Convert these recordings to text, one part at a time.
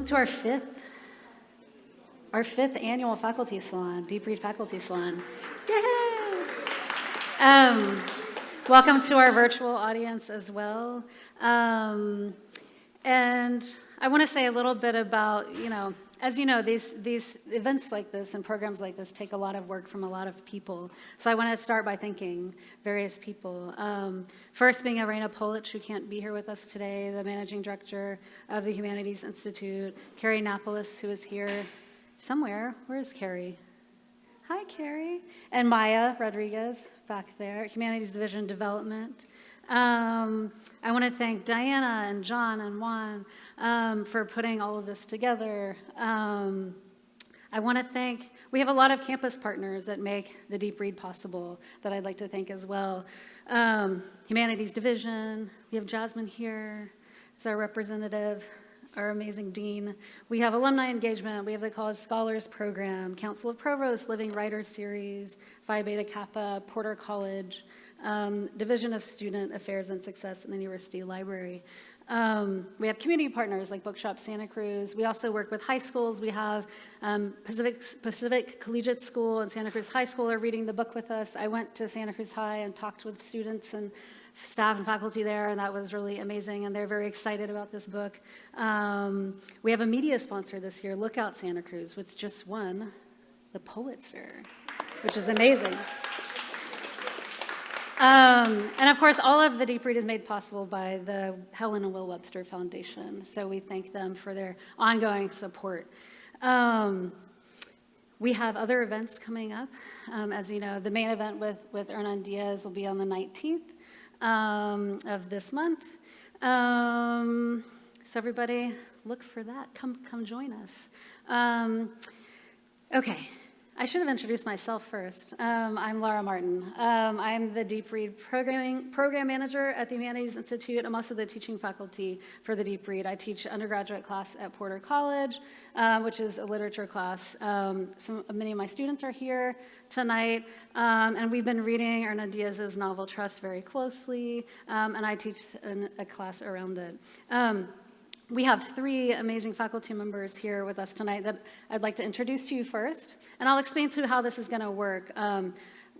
to our fifth annual faculty salon, Deep Read Faculty Salon. Yay! Welcome to our virtual audience as well. And I want to say a little bit about, as you know, these events like this and programs like this take a lot of work from a lot of people. So I want to start by thanking various people. First being Irena Polic, who can't be here with us today, the managing director of the Humanities Institute, Carrie Napolis, who is here somewhere. Where is Carrie? Hi, Carrie. And Maya Rodriguez back there, Humanities Division Development. I want to thank Diana and John and Juan for putting all of this together. I want to thank, we have a lot of campus partners that make the Deep Read possible that I'd like to thank as well. Humanities Division, we have Jasmine here as our representative, our amazing dean. We have alumni engagement, we have the College Scholars Program, Council of Provost, Living Writers Series, Phi Beta Kappa, Porter College, Division of Student Affairs and Success in the University Library. We have community partners like Bookshop Santa Cruz. We also work with high schools. We have Pacific Collegiate School and Santa Cruz High School are reading the book with us. I went to Santa Cruz High and talked with students and staff and faculty there, and that was really amazing, and they're very excited about this book. We have a media sponsor this year, Lookout Santa Cruz, which just won the Pulitzer, which is amazing. And of course, all of the Deep Read is made possible by the Helen and Will Webster Foundation, so we thank them for their ongoing support. We have other events coming up. As you know, the main event with Hernan Diaz will be on the 19th of this month. So everybody, look for that. Come join us. Okay. I should have introduced myself first. I'm Laura Martin. I'm the Deep Read Program Manager at the Humanities Institute. I'm also the teaching faculty for the Deep Read. I teach undergraduate class at Porter College, which is a literature class. Many of my students are here tonight, and we've been reading Hernan Diaz's novel Trust very closely, and I teach a class around it. We have three amazing faculty members here with us tonight that I'd like to introduce to you first, and I'll explain to you how this is going to work.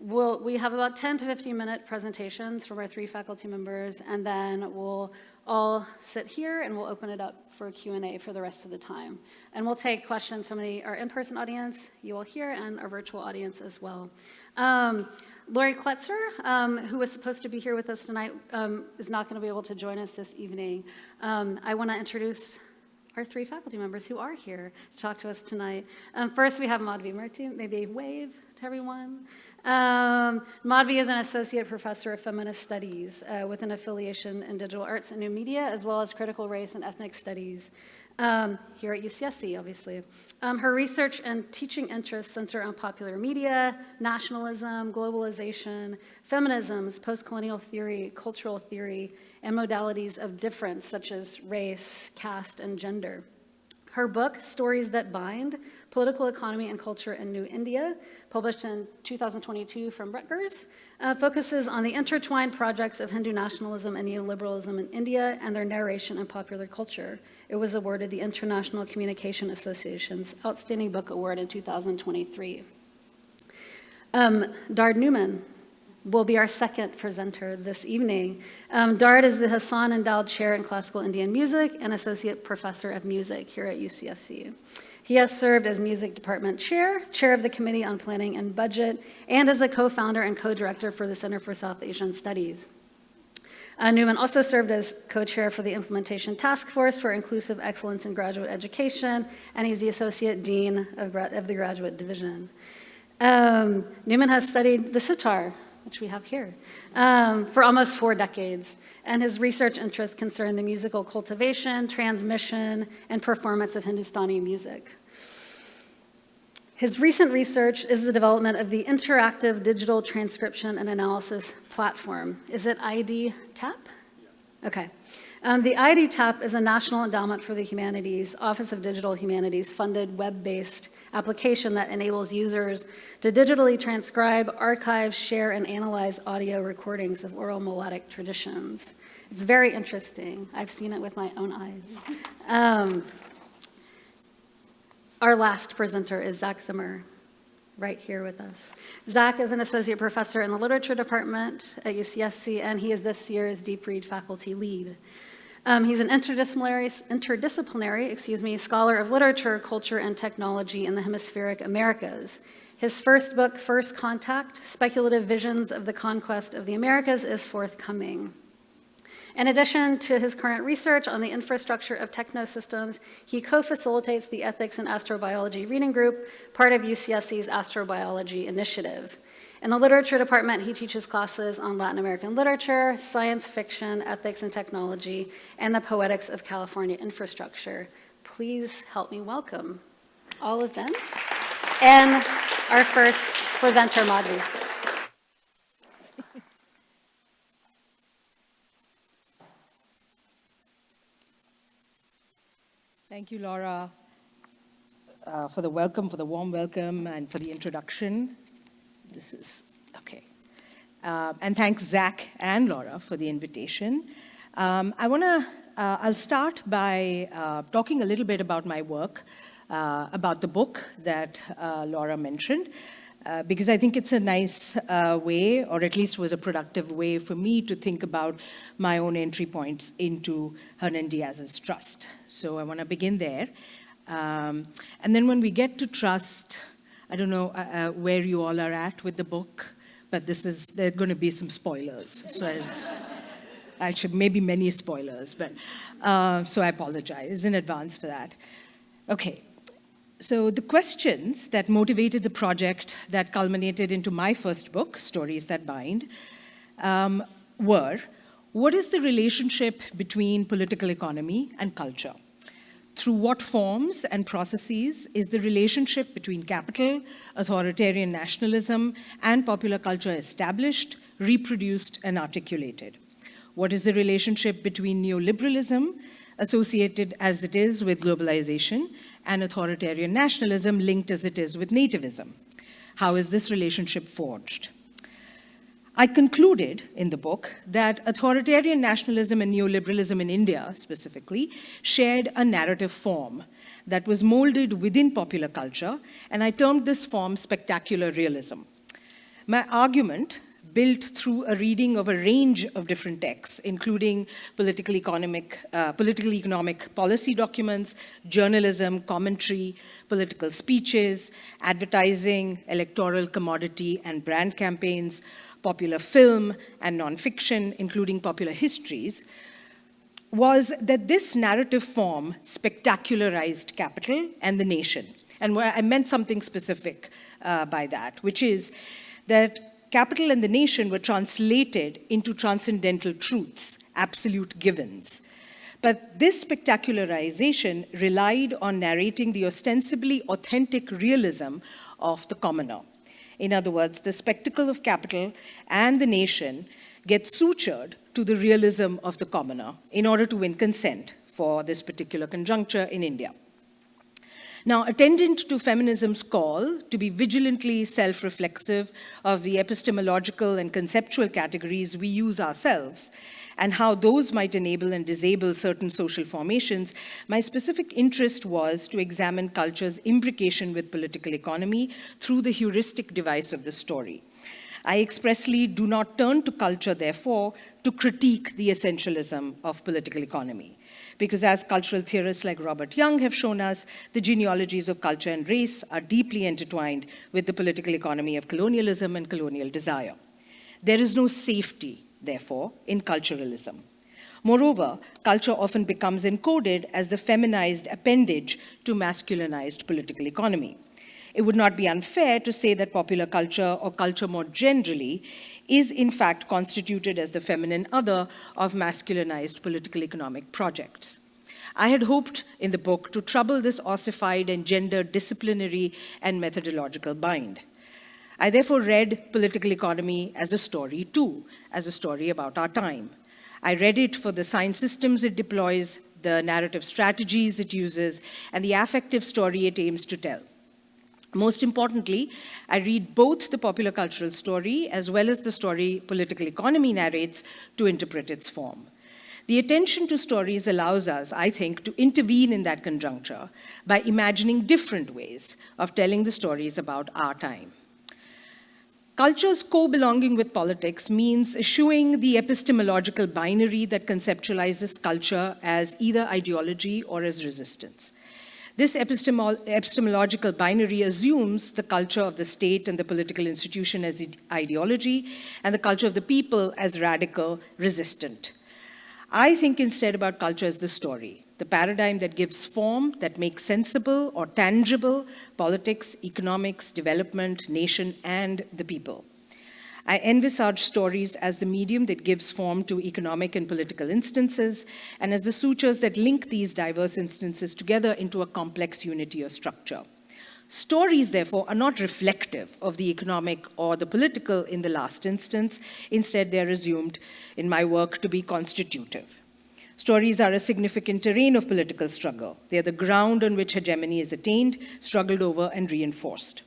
We have about 10 to 15-minute presentations from our three faculty members, and then we'll all sit here and we'll open it up for Q&A for the rest of the time. And we'll take questions from our in-person audience, you all here, and our virtual audience as well. Lori Kletzer, who was supposed to be here with us tonight, is not going to be able to join us this evening. I want to introduce our three faculty members who are here to talk to us tonight. First, we have Madhavi Murty. Maybe wave to everyone. Madhavi is an associate professor of feminist studies with an affiliation in digital arts and new media, as well as critical race and ethnic studies. Here at UCSC, obviously. Her research and teaching interests center on popular media, nationalism, globalization, feminisms, post-colonial theory, cultural theory, and modalities of difference such as race, caste, and gender. Her book, Stories That Bind, Political Economy and Culture in New India, published in 2022 from Rutgers, focuses on the intertwined projects of Hindu nationalism and neoliberalism in India and their narration in popular culture. It was awarded the International Communication Association's Outstanding Book Award in 2023. Dard Neuman will be our second presenter this evening. Dard is the Hassan Endowed Chair in Classical Indian Music and Associate Professor of Music here at UCSC. He has served as Music Department Chair, Chair of the Committee on Planning and Budget, and as a co-founder and co-director for the Center for South Asian Studies. Neuman also served as co-chair for the Implementation Task Force for Inclusive Excellence in Graduate Education, and he's the Associate Dean of the Graduate Division. Neuman has studied the sitar, which we have here, for almost 4 decades, and his research interests concern the musical cultivation, transmission, and performance of Hindustani music. His recent research is the development of the Interactive Digital Transcription and Analysis Platform. Is it ID-TAP? Okay. The ID-TAP is a National Endowment for the Humanities, Office of Digital Humanities funded web-based application that enables users to digitally transcribe, archive, share, and analyze audio recordings of oral melodic traditions. It's very interesting. I've seen it with my own eyes. Our last presenter is Zimmer, right here with us. Zach is an associate professor in the literature department at UCSC, and he is this year's Deep Read faculty lead. He's an interdisciplinary scholar of literature, culture, and technology in the hemispheric Americas. His first book, First Contact, Speculative Visions of the Conquest of the Americas, is forthcoming. In addition to his current research on the infrastructure of technosystems, he co-facilitates the Ethics and Astrobiology Reading Group, part of UCSC's Astrobiology Initiative. In the literature department, he teaches classes on Latin American literature, science fiction, ethics and technology, and the poetics of California infrastructure. Please help me welcome all of them. And our first presenter, Madhavi. Thank you, Laura, for the welcome, for the warm welcome, and for the introduction. This is okay. And thanks, Zach and Laura, for the invitation. I'll start by talking a little bit about my work, about the book that Laura mentioned, because I think it's a nice way, or at least was a productive way for me to think about my own entry points into Hernan Diaz's trust. So I want to begin there. And then when we get to trust, I don't know where you all are at with the book, but there are going to be some spoilers. So actually, maybe many spoilers, but so I apologize in advance for that. Okay. So the questions that motivated the project that culminated into my first book, Stories That Bind, were, what is the relationship between political economy and culture? Through what forms and processes is the relationship between capital, authoritarian nationalism, and popular culture established, reproduced, and articulated? What is the relationship between neoliberalism, associated as it is with globalization, and authoritarian nationalism linked as it is with nativism? How is this relationship forged? I concluded in the book that authoritarian nationalism and neoliberalism in India, specifically, shared a narrative form that was molded within popular culture, and I termed this form spectacular realism. My argument, built through a reading of a range of different texts, including political economic policy documents, journalism, commentary, political speeches, advertising, electoral commodity and brand campaigns, popular film and nonfiction, including popular histories, was that this narrative form spectacularized capital and the nation. And I meant something specific by that, which is that capital and the nation were translated into transcendental truths, absolute givens. But this spectacularization relied on narrating the ostensibly authentic realism of the commoner. In other words, the spectacle of capital and the nation gets sutured to the realism of the commoner in order to win consent for this particular conjuncture in India. Now, attendant to feminism's call to be vigilantly self-reflexive of the epistemological and conceptual categories we use ourselves, and how those might enable and disable certain social formations, my specific interest was to examine culture's imbrication with political economy through the heuristic device of the story. I expressly do not turn to culture, therefore, to critique the essentialism of political economy. Because as cultural theorists like Robert Young have shown us, the genealogies of culture and race are deeply intertwined with the political economy of colonialism and colonial desire. There is no safety, therefore, in culturalism. Moreover, culture often becomes encoded as the feminized appendage to masculinized political economy. It would not be unfair to say that popular culture, or culture more generally, is in fact constituted as the feminine other of masculinized political economic projects. I had hoped in the book to trouble this ossified and gendered disciplinary and methodological bind. I therefore read political economy as a story too, as a story about our time. I read it for the science systems it deploys, the narrative strategies it uses, and the affective story it aims to tell. Most importantly, I read both the popular cultural story as well as the story political economy narrates to interpret its form. The attention to stories allows us, I think, to intervene in that conjuncture by imagining different ways of telling the stories about our time. Culture's co-belonging with politics means eschewing the epistemological binary that conceptualizes culture as either ideology or as resistance. This epistemological binary assumes the culture of the state and the political institution as ideology, and the culture of the people as radical, resistant. I think instead about culture as the story, the paradigm that gives form, that makes sensible or tangible politics, economics, development, nation, and the people. I envisage stories as the medium that gives form to economic and political instances, and as the sutures that link these diverse instances together into a complex unity or structure. Stories, therefore, are not reflective of the economic or the political in the last instance. Instead, they are assumed in my work to be constitutive. Stories are a significant terrain of political struggle. They are the ground on which hegemony is attained, struggled over, and reinforced.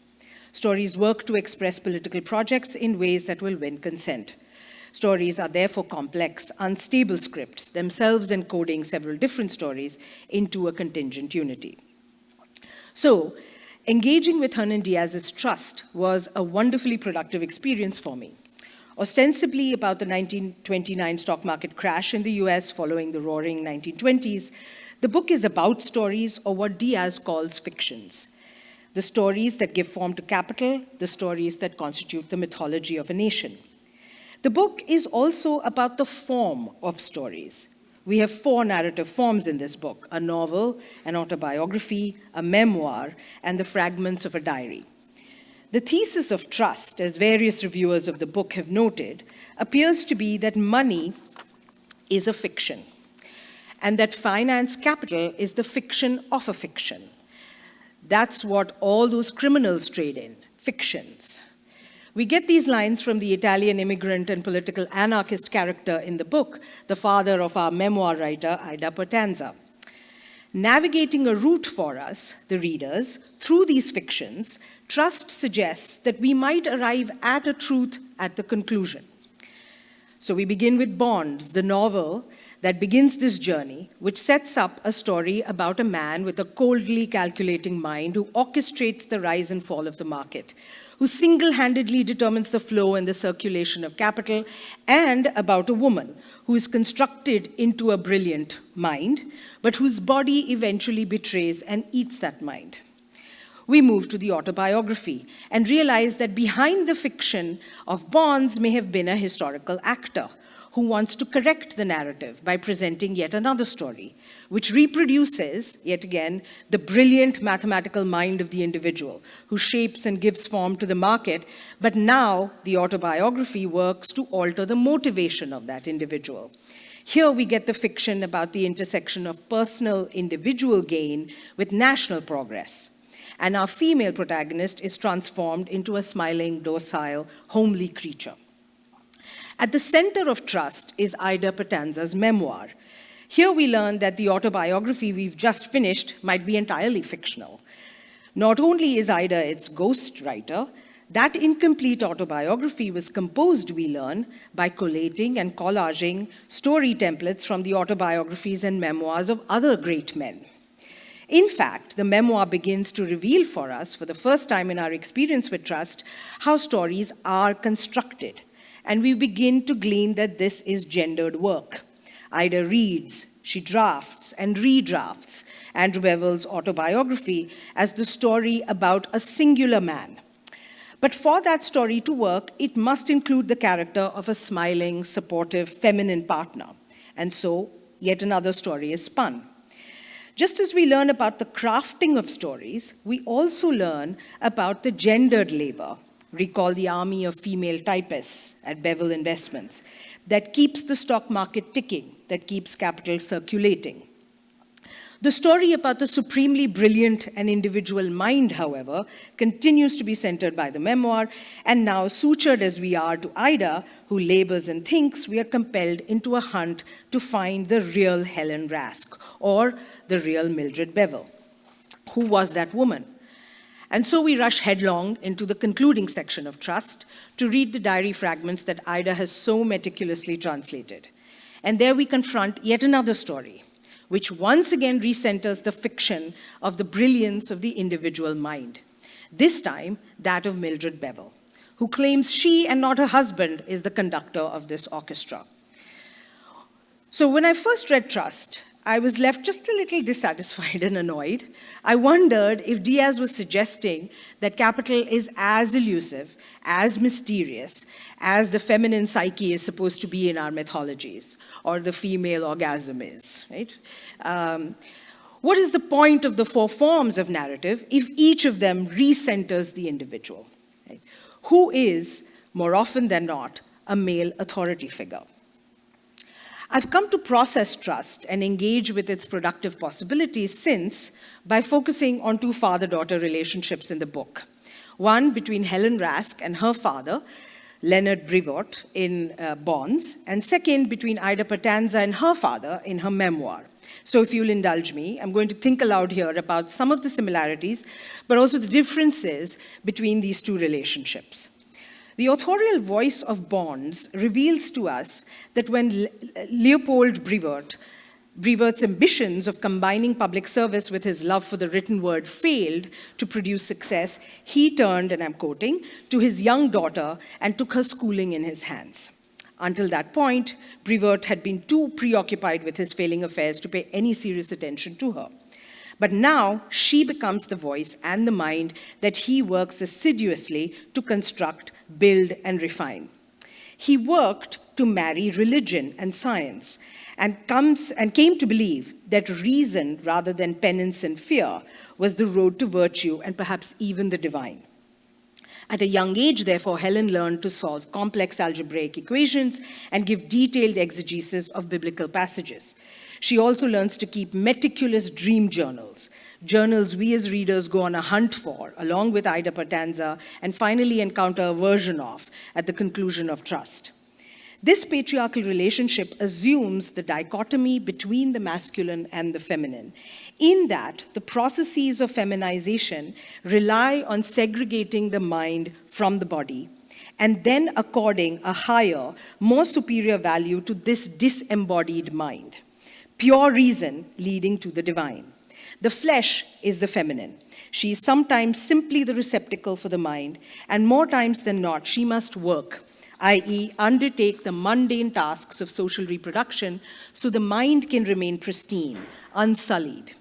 Stories work to express political projects in ways that will win consent. Stories are therefore complex, unstable scripts, themselves encoding several different stories into a contingent unity. So, engaging with Hernan Diaz's trust was a wonderfully productive experience for me. Ostensibly about the 1929 stock market crash in the US following the roaring 1920s, the book is about stories, or what Diaz calls fictions. The stories that give form to capital, the stories that constitute the mythology of a nation. The book is also about the form of stories. We have 4 narrative forms in this book: a novel, an autobiography, a memoir, and the fragments of a diary. The thesis of trust, as various reviewers of the book have noted, appears to be that money is a fiction, and that finance capital is the fiction of a fiction. That's what all those criminals trade in, fictions. We get these lines from the Italian immigrant and political anarchist character in the book, the father of our memoir writer, Ida Pertanza. Navigating a route for us, the readers, through these fictions, trust suggests that we might arrive at a truth at the conclusion. So we begin with Bonds, the novel that begins this journey, which sets up a story about a man with a coldly calculating mind who orchestrates the rise and fall of the market, who single-handedly determines the flow and the circulation of capital, and about a woman who is constructed into a brilliant mind, but whose body eventually betrays and eats that mind. We move to the autobiography and realize that behind the fiction of Bonds may have been a historical actor who wants to correct the narrative by presenting yet another story, which reproduces, yet again, the brilliant mathematical mind of the individual, who shapes and gives form to the market, but now the autobiography works to alter the motivation of that individual. Here we get the fiction about the intersection of personal individual gain with national progress. And our female protagonist is transformed into a smiling, docile, homely creature. At the center of trust is Ida Pertanza's memoir. Here we learn that the autobiography we've just finished might be entirely fictional. Not only is Ida its ghost writer, that incomplete autobiography was composed, we learn, by collating and collaging story templates from the autobiographies and memoirs of other great men. In fact, the memoir begins to reveal for us, for the first time in our experience with trust, how stories are constructed. And we begin to glean that this is gendered work. Ida reads, she drafts and redrafts Andrew Bevel's autobiography as the story about a singular man. But for that story to work, it must include the character of a smiling, supportive, feminine partner. And so, yet another story is spun. Just as we learn about the crafting of stories, we also learn about the gendered labor. Recall the army of female typists at Bevel Investments that keeps the stock market ticking, that keeps capital circulating. The story about the supremely brilliant and individual mind, however, continues to be centered by the memoir, and now sutured as we are to Ida, who labors and thinks, we are compelled into a hunt to find the real Helen Rask, or the real Mildred Bevel. Who was that woman? And so we rush headlong into the concluding section of Trust to read the diary fragments that Ida has so meticulously translated. And there we confront yet another story, which once again recenters the fiction of the brilliance of the individual mind. This time, that of Mildred Bevel, who claims she and not her husband is the conductor of this orchestra. So when I first read Trust, I was left just a little dissatisfied and annoyed. I wondered if Diaz was suggesting that capital is as elusive, as mysterious, as the feminine psyche is supposed to be in our mythologies, or the female orgasm is, right? What is the point of the four forms of narrative if each of them recenters the individual? Right? Who is, more often than not, a male authority figure? I've come to process Trust and engage with its productive possibilities since by focusing on two father-daughter relationships in the book. One between Helen Rask and her father, Leonard Brevoort, in Bonds, and second between Ida Pertanza and her father in her memoir. So if you'll indulge me, I'm going to think aloud here about some of the similarities, but also the differences between these two relationships. The authorial voice of Bonds reveals to us that when Leopold Brevoort's ambitions of combining public service with his love for the written word failed to produce success, he turned, and I'm quoting, to his young daughter and took her schooling in his hands. Until that point, Brevoort had been too preoccupied with his failing affairs to pay any serious attention to her. But now she becomes the voice and the mind that he works assiduously to construct, build, and refine. He worked to marry religion and science and came to believe that reason rather than penance and fear was the road to virtue and perhaps even the divine. At a young age, therefore, Helen learned to solve complex algebraic equations and give detailed exegesis of biblical passages. She also learns to keep meticulous dream journals, journals we as readers go on a hunt for, along with Ida Pertanza, and finally encounter a version of at the conclusion of Trust. This patriarchal relationship assumes the dichotomy between the masculine and the feminine, in that the processes of feminization rely on segregating the mind from the body, and then according a higher, more superior value to this disembodied mind. Pure reason leading to the divine. The flesh is the feminine. She is sometimes simply the receptacle for the mind, and more times than not, she must work, i.e., undertake the mundane tasks of social reproduction so the mind can remain pristine, unsullied.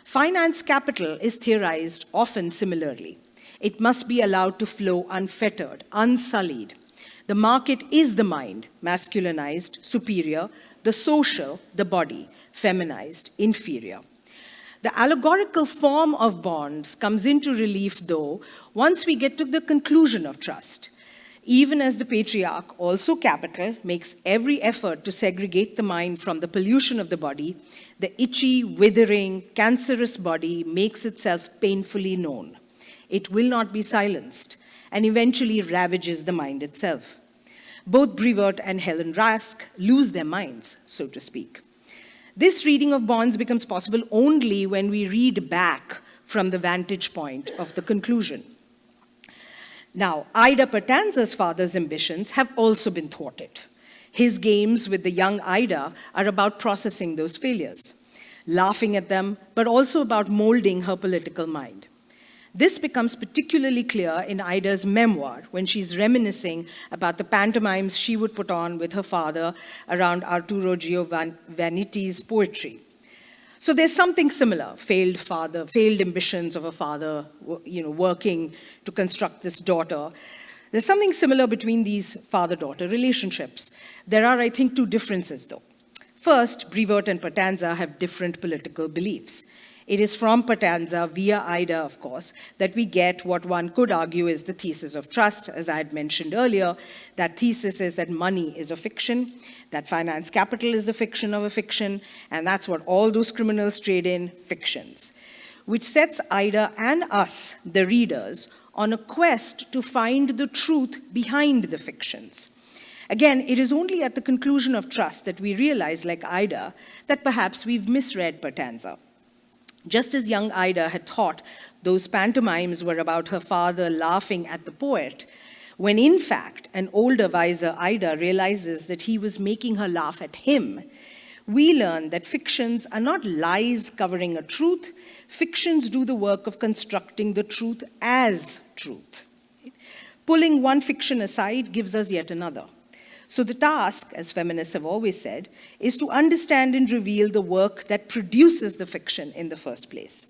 Finance capital is theorized often similarly. It must be allowed to flow unfettered, unsullied. The market is the mind, masculinized, superior, the social, the body, feminized, inferior. The allegorical form of Bonds comes into relief, though, once we get to the conclusion of Trust. Even as the patriarch, also capital, makes every effort to segregate the mind from the pollution of the body, the itchy, withering, cancerous body makes itself painfully known. It will not be silenced, and eventually ravages the mind itself. Both Brevoort and Helen Rask lose their minds, so to speak. This reading of Bonds becomes possible only when we read back from the vantage point of the conclusion. Now, Ida Pertanza's father's ambitions have also been thwarted. His games with the young Ida are about processing those failures, laughing at them, but also about molding her political mind. This becomes particularly clear in Ida's memoir when she's reminiscing about the pantomimes she would put on with her father around Arturo Giovanni's poetry. So there's something similar, failed ambitions of a father, working to construct this daughter. There's something similar between these father-daughter relationships. There are, I think, two differences, though. First, Brevoort and Pertanza have different political beliefs. It is from Pertanza, via Ida, of course, that we get what one could argue is the thesis of Trust, as I had mentioned earlier. That thesis is that money is a fiction, that finance capital is the fiction of a fiction, and that's what all those criminals trade in, fictions, which sets Ida and us, the readers, on a quest to find the truth behind the fictions. Again, it is only at the conclusion of Trust that we realize, like Ida, that perhaps we've misread Pertanza. Just as young Ida had thought those pantomimes were about her father laughing at the poet, when in fact an older, wiser Ida realizes that he was making her laugh at him, we learn that fictions are not lies covering a truth. Fictions do the work of constructing the truth as truth. Pulling one fiction aside gives us yet another. So the task, as feminists have always said, is to understand and reveal the work that produces the fiction in the first place.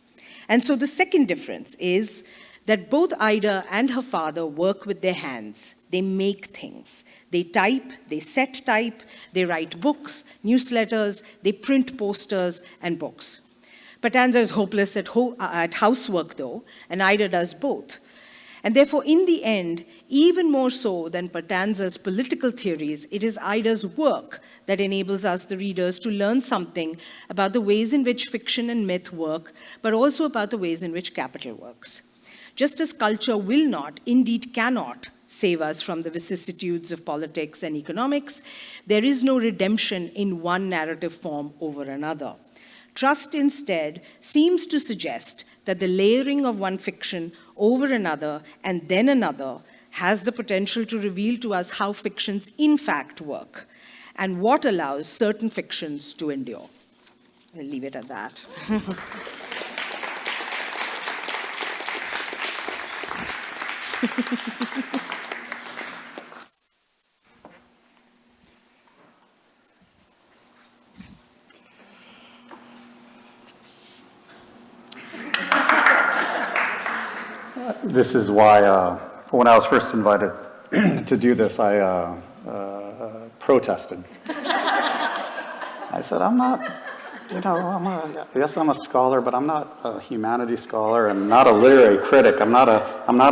And so the second difference is that both Ida and her father work with their hands. They make things. They type, they set type, they write books, newsletters, they print posters and books. Patanza is hopeless at housework, though, and Ida does both. And therefore, in the end, even more so than Patanza's political theories, it is Ida's work that enables us, the readers, to learn something about the ways in which fiction and myth work, but also about the ways in which capital works. Just as culture will not, indeed cannot, save us from the vicissitudes of politics and economics, there is no redemption in one narrative form over another. Trust, instead, seems to suggest that the layering of one fiction over another and then another has the potential to reveal to us how fictions in fact work and what allows certain fictions to endure. I'll leave it at that. This is why, when I was first invited to do this, I protested. I said, I'm not, yes, I'm a scholar, but I'm not a humanities scholar and not a literary critic. I'm not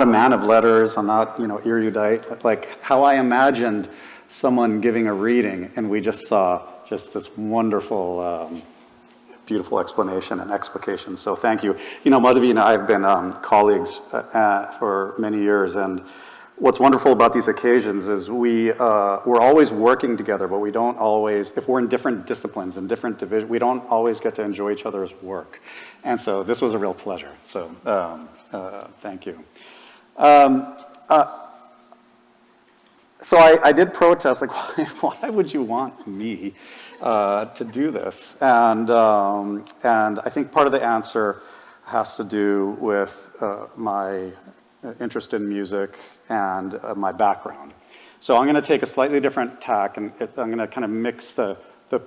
a man of letters. I'm not, erudite. Like how I imagined someone giving a reading, and we just saw just this wonderful, beautiful explanation and explication. So thank you. Madhavi and I have been colleagues for many years, and what's wonderful about these occasions is we're always working together, but we don't always, if we're in different disciplines and different divisions, we don't always get to enjoy each other's work. And so this was a real pleasure. So thank you. So I did protest, like, why would you want me to do this? And I think part of the answer has to do with my interest in music and my background. So I'm going to take a slightly different tack, and I'm going to kind of mix the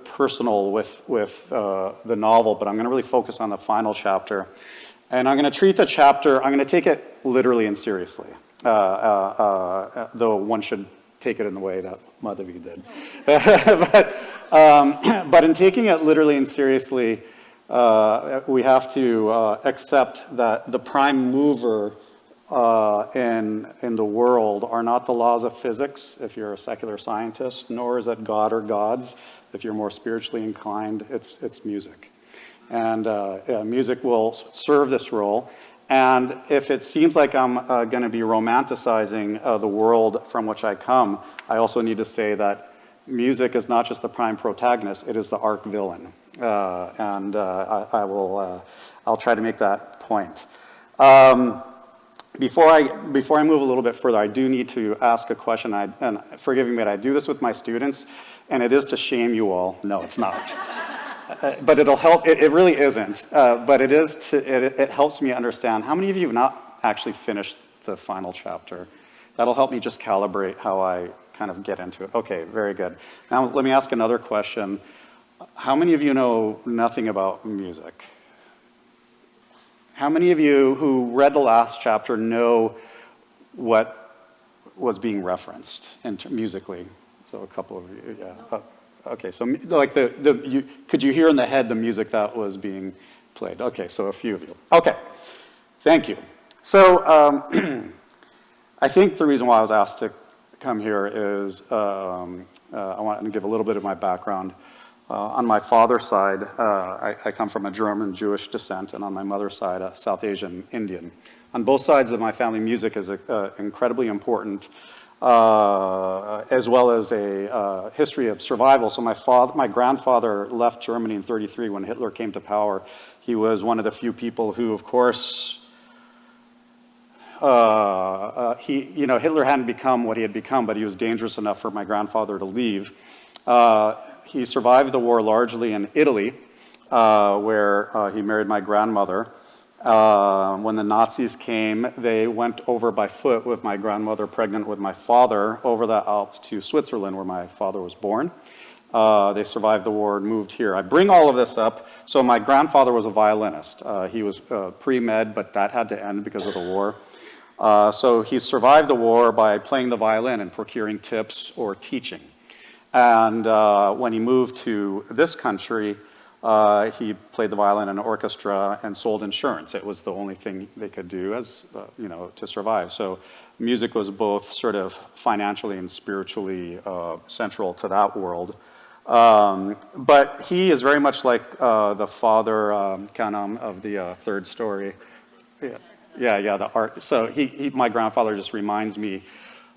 personal with the novel, but I'm going to really focus on the final chapter. And I'm going to treat the chapter, I'm going to take it literally and seriously, though one should take it in the way that Madhavi did. But in taking it literally and seriously, we have to accept that the prime mover in the world are not the laws of physics, if you're a secular scientist, nor is it God or gods. If you're more spiritually inclined, it's music. And music will serve this role. And if it seems like I'm going to be romanticizing the world from which I come, I also need to say that music is not just the prime protagonist, it is the arch villain. I'll try to make that point. Before I move a little bit further, I do need to ask a question, and forgive me, but I do this with my students, and it is to shame you all. No, it's not. But it'll help. It really isn't. But it is. It helps me understand. How many of you have not actually finished the final chapter? That'll help me just calibrate how I kind of get into it. Okay, very good. Now let me ask another question. How many of you know nothing about music? How many of you who read the last chapter know what was being referenced musically? So a couple of you, yeah. Okay, so like could you hear in the head the music that was being played? Okay, so a few of you. Okay, thank you. So I think the reason why I was asked to come here is I want to give a little bit of my background. On my father's side, I come from a German Jewish descent, and on my mother's side, a South Asian Indian. On both sides of my family, music is incredibly important, as well as a history of survival. So my grandfather left Germany in 1933 when Hitler came to power. He was one of the few people who, of course, Hitler hadn't become what he had become, but he was dangerous enough for my grandfather to leave. He survived the war largely in Italy, where he married my grandmother. When the Nazis came, they went over by foot with my grandmother pregnant with my father over the Alps to Switzerland, where my father was born. They survived the war and moved here. I bring all of this up. So my grandfather was a violinist. He was pre-med, but that had to end because of the war. So he survived the war by playing the violin and procuring tips or teaching. And when he moved to this country, he played the violin in an orchestra and sold insurance. It was the only thing they could do to survive. So music was both sort of financially and spiritually central to that world. But he is very much like the father Kanam of the third story. Yeah, the art. So my grandfather just reminds me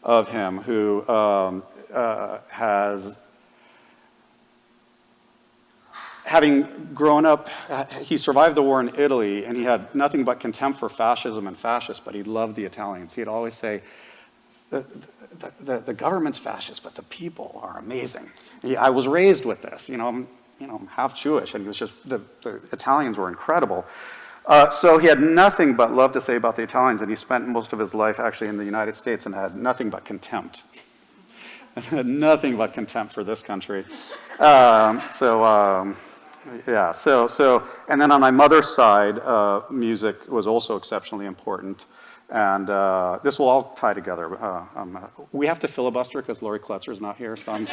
of him, who has, having grown up, he survived the war in Italy, and he had nothing but contempt for fascism and fascists, but he loved the Italians. He'd always say, the government's fascist, but the people are amazing. I was raised with this, I'm half Jewish, and he was just, the Italians were incredible. So he had nothing but love to say about the Italians, and he spent most of his life actually in the United States and had nothing but contempt. Nothing but contempt for this country. Yeah, and then on my mother's side, music was also exceptionally important. And this will all tie together. We have to filibuster because Lori Kletzer is not here, so I'm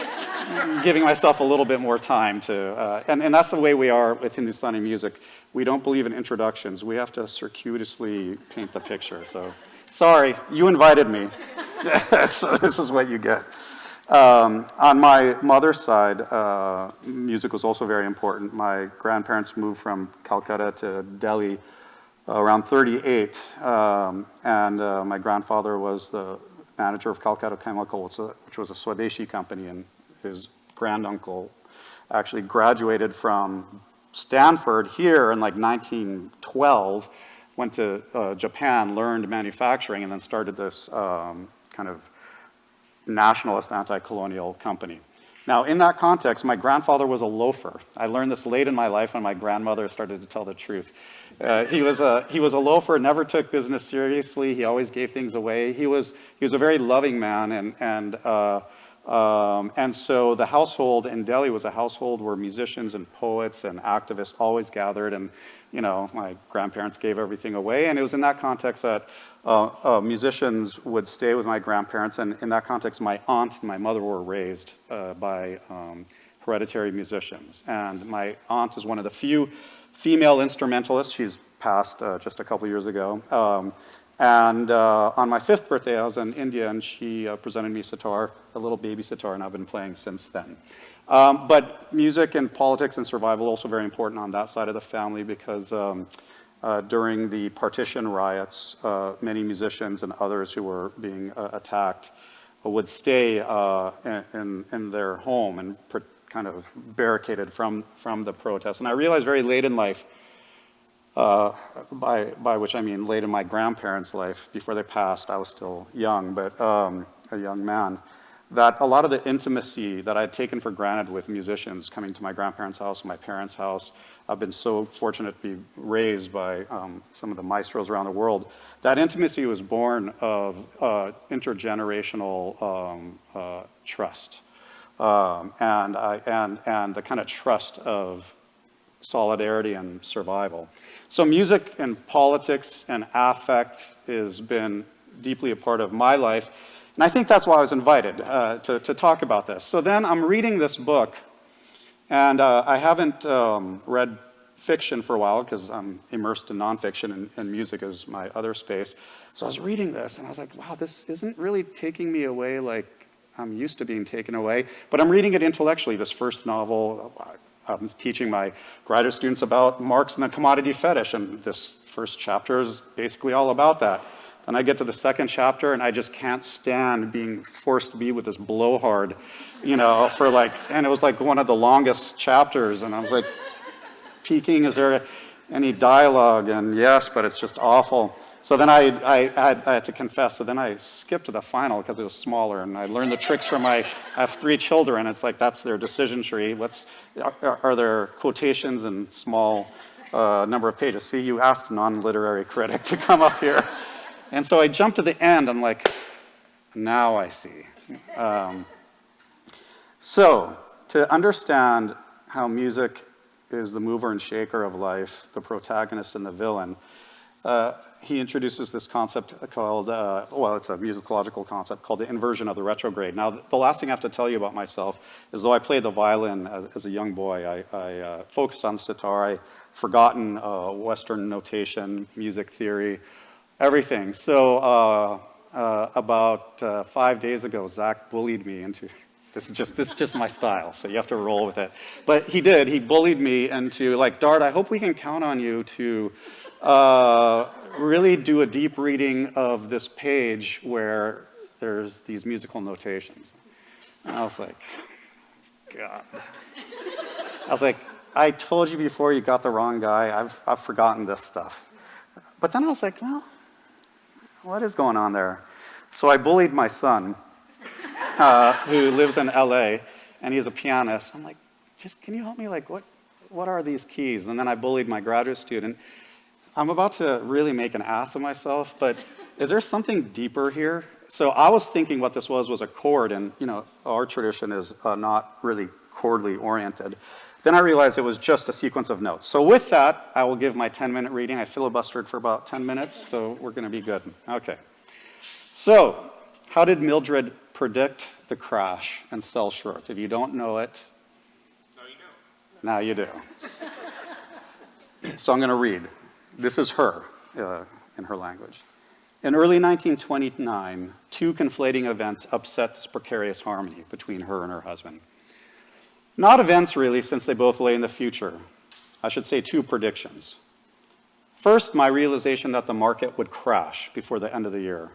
giving myself a little bit more time to, and that's the way we are with Hindustani music. We don't believe in introductions. We have to circuitously paint the picture. So, sorry, you invited me. So this is what you get. On my mother's side, music was also very important. My grandparents moved from Calcutta to Delhi around 38, and my grandfather was the manager of Calcutta Chemical, which was a Swadeshi company, and his granduncle actually graduated from Stanford here in like 1912, went to Japan, learned manufacturing, and then started this kind of nationalist anti-colonial company. Now, in that context, my grandfather was a loafer. I learned this late in my life when my grandmother started to tell the truth. He was a loafer, never took business seriously. He always gave things away. He was a very loving man, and so the household in Delhi was a household where musicians and poets and activists always gathered, and my grandparents gave everything away, and it was in that context that musicians would stay with my grandparents, and in that context, my aunt and my mother were raised by hereditary musicians. And my aunt is one of the few female instrumentalists. She's passed just a couple years ago. And on my 5th birthday, I was in India, and she presented me a sitar, a little baby sitar, and I've been playing since then. But music and politics and survival are also very important on that side of the family, because during the partition riots, many musicians and others who were being attacked would stay in their home and kind of barricaded from the protests. And I realized very late in life, by which I mean late in my grandparents' life, before they passed, I was still young, but a young man, that a lot of the intimacy that I had taken for granted with musicians coming to my grandparents' house, my parents' house, I've been so fortunate to be raised by some of the maestros around the world. That intimacy was born of intergenerational trust, and the kind of trust of solidarity and survival. So music and politics and affect has been deeply a part of my life, and I think that's why I was invited to talk about this. So then I'm reading this book, and I haven't read fiction for a while because I'm immersed in nonfiction, and music is my other space. So I was reading this, and I was like, wow, this isn't really taking me away like I'm used to being taken away, but I'm reading it intellectually, this first novel. I'm teaching my graduate students about Marx and the commodity fetish, and this first chapter is basically all about that. And I get to the second chapter, and I just can't stand being forced to be with this blowhard, for and it was like one of the longest chapters, and I was like, peeking, is there any dialogue? And yes, but it's just awful. So then I had to confess, so then I skipped to the final because it was smaller, and I learned the tricks from I have 3 children. It's like, that's their decision tree. Are there quotations and small number of pages? See, you asked a non-literary critic to come up here. And so I jumped to the end. I'm like, now I see. So to understand how music is the mover and shaker of life, the protagonist and the villain, he introduces this concept called, well, it's a musicological concept called the inversion of the retrograde. Now, the last thing I have to tell you about myself is, though I played the violin as a young boy, I focused on the sitar. I forgotten Western notation, music theory, everything. So about 5 days ago, Zach bullied me into, this is just my style, so you have to roll with it. But he did, he bullied me into, like, Dart, I hope we can count on you to really do a deep reading of this page where there's these musical notations. And I was like, God. I was like, I told you before, you got the wrong guy. I've forgotten this stuff. But then I was like, well, what is going on there? So I bullied my son, who lives in LA, and he's a pianist. I'm like, just, can you help me? Like, what are these keys? And then I bullied my graduate student. I'm about to really make an ass of myself, but is there something deeper here? So I was thinking what this was a chord, and our tradition is not really chordally oriented. Then I realized it was just a sequence of notes. So with that, I will give my 10-minute reading. I filibustered for about 10 minutes, so we're going to be good. Okay. So how did Mildred predict the crash and sell short? If you don't know it, now you do. So I'm going to read. This is her, in her language. In early 1929, 2 conflating events upset this precarious harmony between her and her husband. Not events, really, since they both lay in the future. I should say 2 predictions. First, my realization that the market would crash before the end of the year.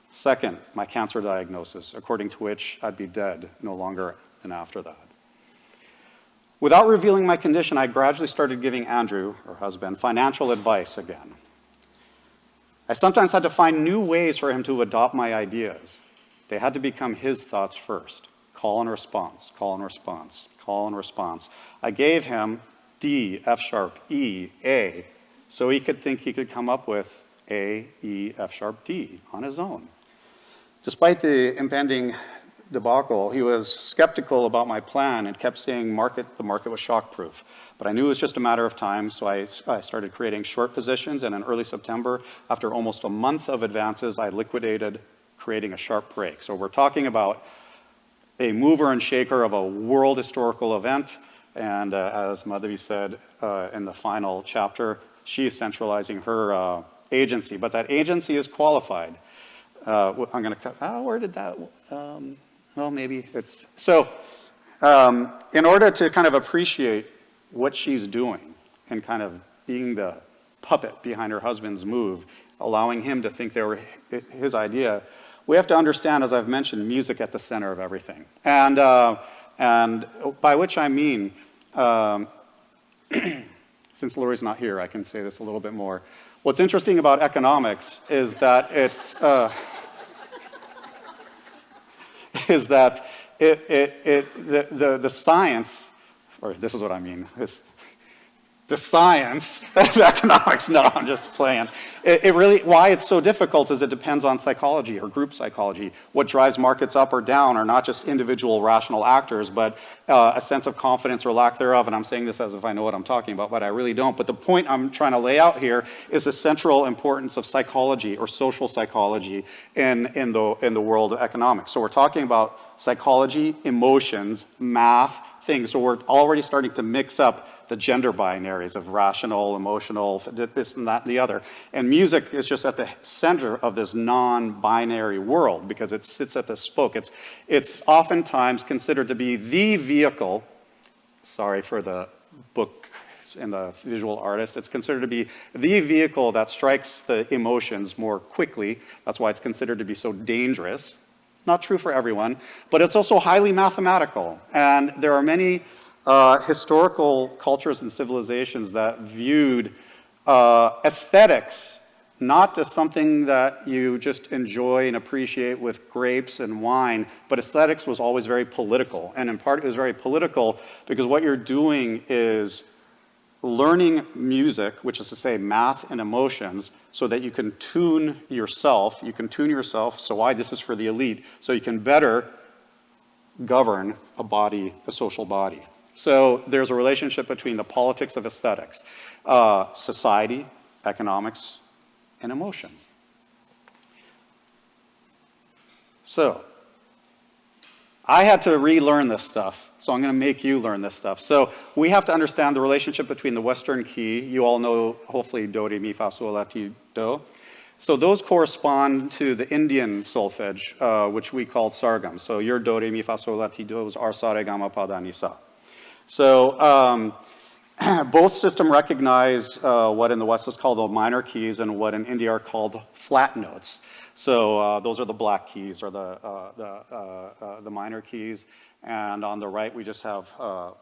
Second, my cancer diagnosis, according to which I'd be dead no longer than after that. Without revealing my condition, I gradually started giving Andrew, her husband, financial advice again. I sometimes had to find new ways for him to adopt my ideas. They had to become his thoughts first. Call and response, call and response, call and response. I gave him D, F sharp, E, A, so he could think he could come up with A, E, F sharp, D on his own. Despite the impending debacle, he was skeptical about my plan and kept saying the market was shockproof. But I knew it was just a matter of time, so I started creating short positions, and in early September, after almost a month of advances, I liquidated, creating a sharp break. So we're talking about a mover and shaker of a world historical event, and as Madhavi said in the final chapter, she is centralizing her agency, but that agency is qualified. I'm going to cut, where did that, well, maybe it's, so in order to kind of appreciate what she's doing and kind of being the puppet behind her husband's move, allowing him to think they were his idea, we have to understand, as I've mentioned, music at the center of everything. And by which I mean, since Lori's not here, I can say this a little bit more. What's interesting about economics is that it's, the science, or this is what I mean, it's the science of economics. No, I'm just playing. It really, why it's so difficult is it depends on psychology or group psychology. What drives markets up or down are not just individual rational actors, but a sense of confidence or lack thereof. And I'm saying this as if I know what I'm talking about, but I really don't. But the point I'm trying to lay out here is the central importance of psychology or social psychology in the world of economics. So we're talking about psychology, emotions, math, things. So we're already starting to mix up the gender binaries of rational, emotional, this and that and the other. And music is just at the center of this non-binary world because it sits at the spoke. It's oftentimes considered to be the vehicle, sorry for the book and the visual artist, it's considered to be the vehicle that strikes the emotions more quickly. That's why it's considered to be so dangerous. Not true for everyone, but it's also highly mathematical. And there are many historical cultures and civilizations that viewed aesthetics not as something that you just enjoy and appreciate with grapes and wine, but aesthetics was always very political. And in part, it was very political because what you're doing is learning music, which is to say math and emotions, so that you can tune yourself. You can tune yourself, so why this is for the elite, so you can better govern a body, a social body. So there's a relationship between the politics of aesthetics, society, economics, and emotion. So I had to relearn this stuff, so I'm going to make you learn this stuff. So we have to understand the relationship between the Western key. You all know, hopefully, do, re, mi, fa, sol, la, ti, do. So those correspond to the Indian solfege, which we called sargam. So your do, re, mi, fa, sol, la, ti, do are sa, re, ga, ma, pa, da, ni, sa. So both systems recognize what in the West is called the minor keys and what in India are called flat notes. So those are the black keys or the minor keys. And on the right, we just have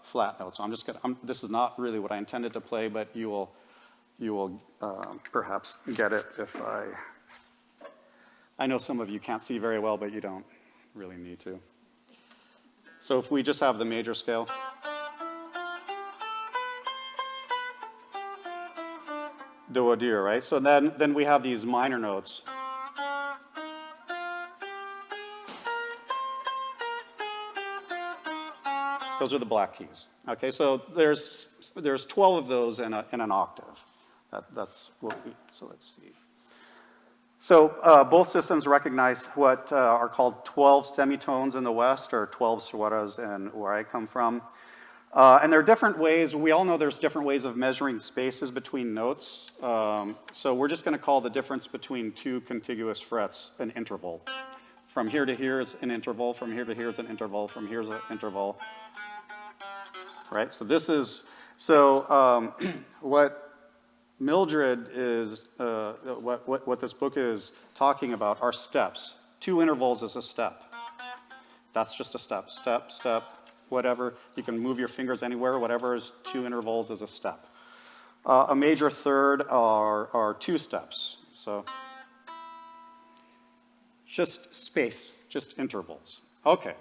flat notes. So this is not really what I intended to play, but you will perhaps get it if I know some of you can't see very well, but you don't really need to. So if we just have the major scale. Do, do, right? So then we have these minor notes. Those are the black keys. Okay, so there's 12 of those in an octave. That's what so let's see. So both systems recognize what are called 12 semitones in the West, or 12 swaras in where I come from. And there are different ways. We all know there's different ways of measuring spaces between notes. So we're just going to call the difference between two contiguous frets an interval. From here to here is an interval. From here to here is an interval. From here is an interval. Right? So this is, what Mildred is, what this book is talking about are steps. 2 intervals is a step. That's just a step. Step, step. Whatever, you can move your fingers anywhere, whatever is 2 intervals is a step. A major third are 2 steps, so just space, just intervals. Okay.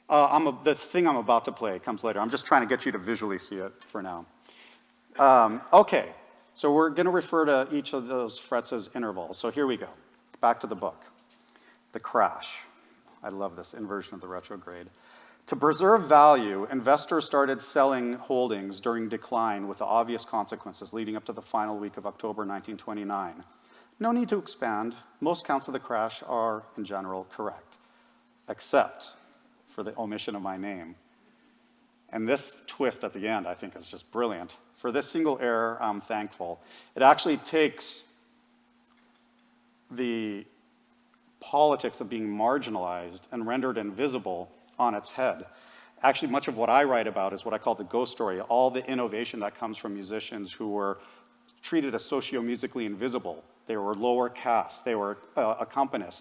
The thing I'm about to play comes later. I'm just trying to get you to visually see it for now. Okay, so we're going to refer to each of those frets as intervals. So here we go. Back to the book. The crash. I love this inversion of the retrograde. To preserve value, investors started selling holdings during decline with the obvious consequences leading up to the final week of October 1929. No need to expand. Most counts of the crash are, in general, correct, except for the omission of my name. And this twist at the end, I think, is just brilliant. For this single error, I'm thankful. It actually takes the politics of being marginalized and rendered invisible on its head. Actually, much of what I write about is what I call the ghost story, all the innovation that comes from musicians who were treated as socio-musically invisible. They were lower caste, they were accompanists,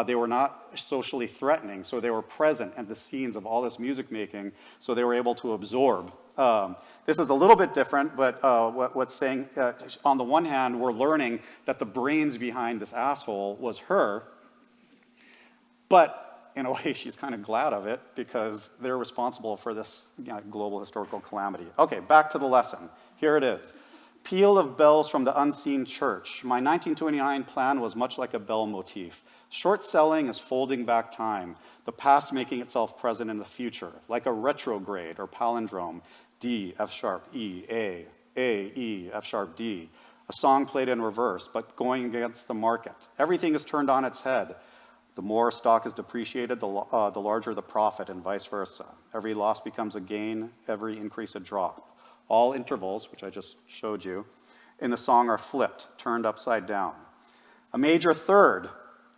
they were not socially threatening, so they were present at the scenes of all this music making, so they were able to absorb. This is a little bit different, but what's saying, on the one hand, we're learning that the brains behind this asshole was her, but in a way, she's kind of glad of it because they're responsible for this global historical calamity. Okay, back to the lesson. Here it is. Peal of bells from the unseen church. My 1929 plan was much like a bell motif. Short selling is folding back time, the past making itself present in the future, like a retrograde or palindrome, D, F sharp, E, A, E, F sharp, D. A song played in reverse, but going against the market. Everything is turned on its head. The more stock is depreciated, the larger the profit, and vice versa. Every loss becomes a gain, every increase a drop. All intervals, which I just showed you, in the song are flipped, turned upside down. A major third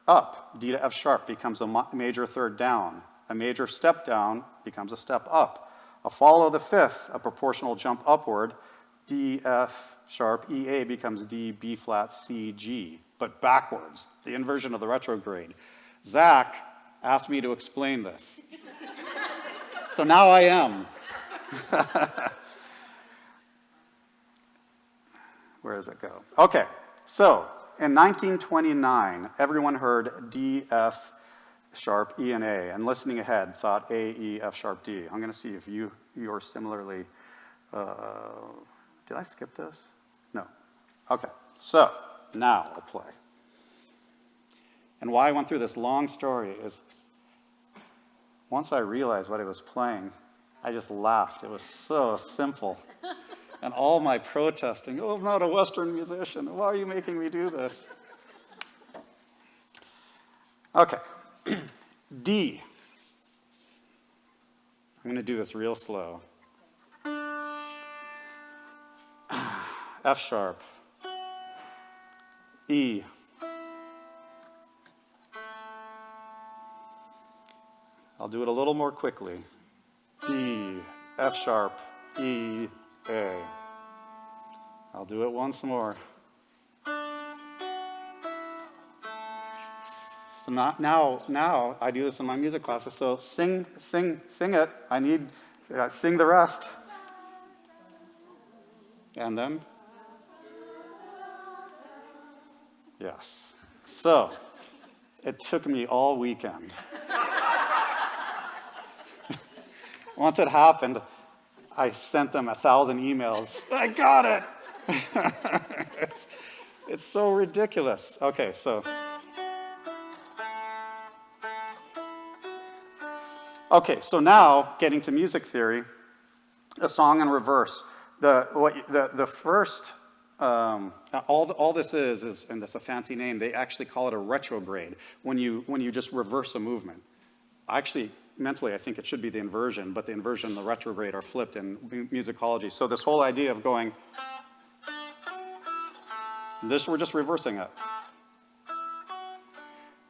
up, D to F sharp, becomes a major third down. A major step down becomes a step up. A follow the fifth, a proportional jump upward, D, F sharp, E, A becomes D, B flat, C, G, but backwards, the inversion of the retrograde. Zach asked me to explain this. So now I am. Where does it go? Okay, so in 1929, everyone heard D, F sharp, E, and A, and listening ahead thought A, E, F sharp, D. I'm going to see if you're similarly, did I skip this? No. Okay, so now I'll play. And why I went through this long story is once I realized what it was playing, I just laughed. It was so simple. And all my protesting, oh, I'm not a Western musician. Why are you making me do this? Okay. D. I'm going to do this real slow. F sharp. E. I'll do it a little more quickly. D, F sharp, E, A. I'll do it once more. So now I do this in my music classes. So sing it. I need sing the rest. And then, yes. So it took me all weekend. Once it happened, I sent them 1,000 emails. I got it. it's so ridiculous. Okay, so. Okay, so now getting to music theory, a song in reverse. The first, all this is, and that's a fancy name, they actually call it a retrograde, when you just reverse a movement. Actually, mentally, I think it should be the inversion, but the inversion and the retrograde are flipped in musicology. So this whole idea of going, this we're just reversing it.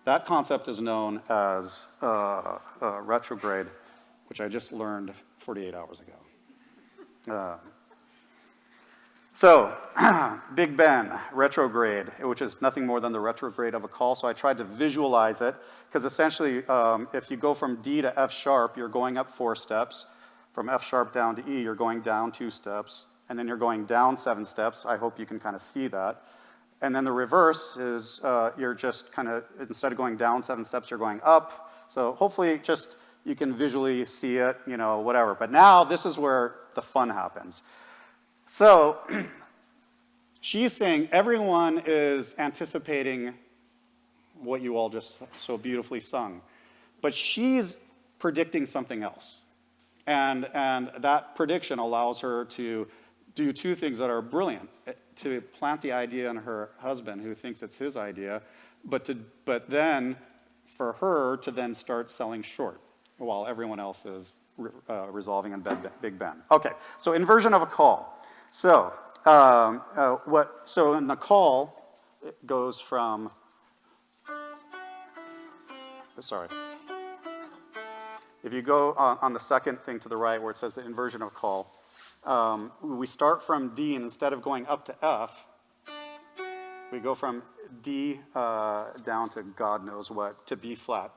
That concept is known as retrograde, which I just learned 48 hours ago. So, Big Ben, retrograde, which is nothing more than the retrograde of a call. So I tried to visualize it, because essentially, if you go from D to F sharp, you're going up 4 steps. From F sharp down to E, you're going down 2 steps. And then you're going down 7 steps. I hope you can kind of see that. And then the reverse is you're just kind of, instead of going down 7 steps, you're going up. So hopefully just you can visually see it, whatever. But now this is where the fun happens. So she's saying everyone is anticipating what you all just so beautifully sung. But she's predicting something else. And that prediction allows her to do 2 things that are brilliant. To plant the idea in her husband, who thinks it's his idea, but then for her to then start selling short while everyone else is resolving in Big Ben. Okay, so inversion of a call. So so in the call, it goes from, sorry. If you go on the second thing to the right where it says the inversion of a call, we start from D, and instead of going up to F, we go from D down to God knows what, to B flat.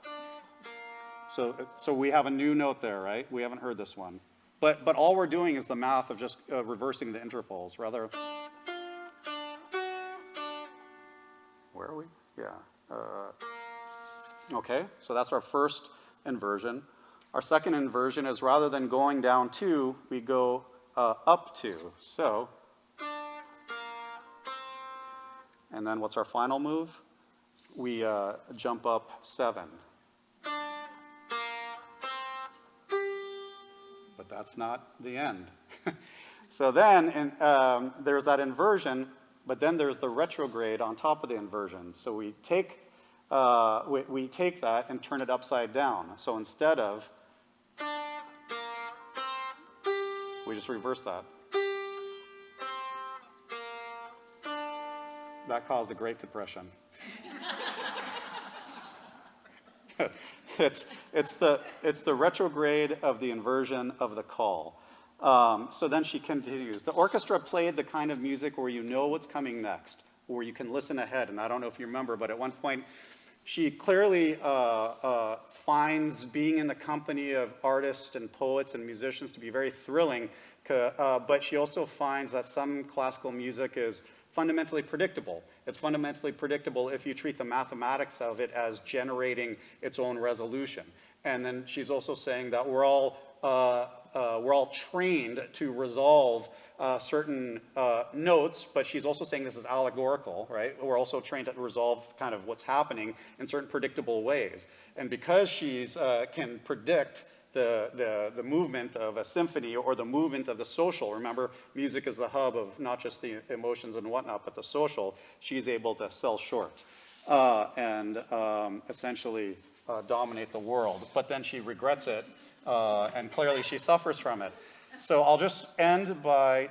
So we have a new note there, right? We haven't heard this one. But all we're doing is the math of just reversing the intervals, rather. Where are we? Yeah. Okay, so that's our first inversion. Our second inversion is rather than going down 2, we go up 2. So, and then what's our final move? We jump up 7. But that's not the end. So then there's that inversion, but then there's the retrograde on top of the inversion. So we take that and turn it upside down. So instead of, we just reverse that. That caused the Great Depression. It's the retrograde of the inversion of the call. So then she continues. The orchestra played the kind of music where you know what's coming next, where you can listen ahead. And I don't know if you remember, but at one point, she clearly finds being in the company of artists and poets and musicians to be very thrilling, but she also finds that some classical music is fundamentally predictable. It's fundamentally predictable if you treat the mathematics of it as generating its own resolution. And then she's also saying that we're all trained to resolve certain notes, but she's also saying this is allegorical, right? We're also trained to resolve kind of what's happening in certain predictable ways. And because she's can predict the movement of a symphony or the movement of the social, remember, music is the hub of not just the emotions and whatnot, but the social, she's able to sell short and essentially dominate the world. But then she regrets it, and clearly she suffers from it. So I'll just end by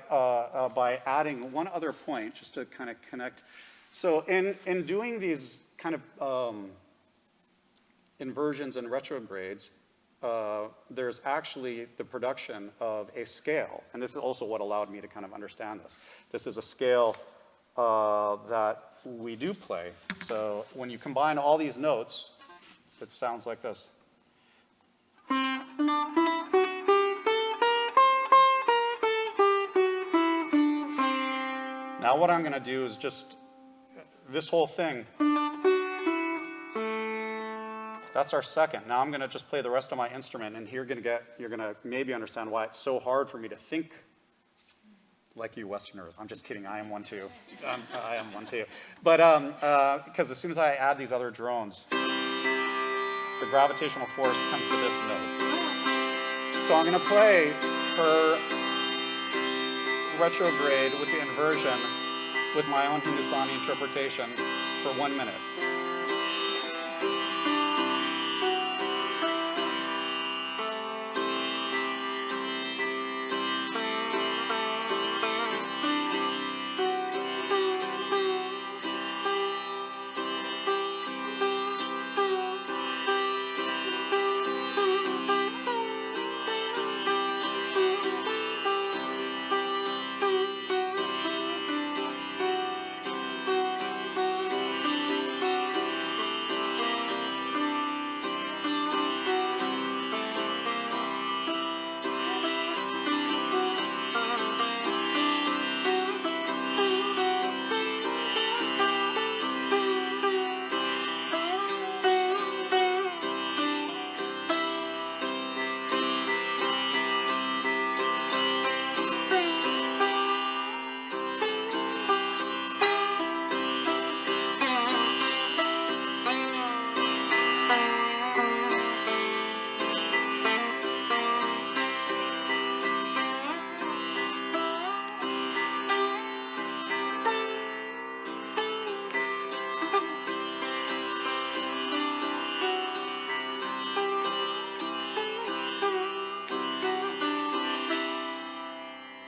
adding one other point, just to kind of connect. So in doing these kind of inversions and retrogrades, there's actually the production of a scale. And this is also what allowed me to kind of understand this. This is a scale that we do play. So when you combine all these notes, it sounds like this. Now what I'm going to do is just, this whole thing, that's our second. Now I'm going to just play the rest of my instrument, and you're going to maybe understand why it's so hard for me to think like you Westerners. I'm just kidding, I am one too. I am one too. But because as soon as I add these other drones, the gravitational force comes to this note. So I'm going to play her retrograde with the inversion with my own Hindustani interpretation for 1 minute.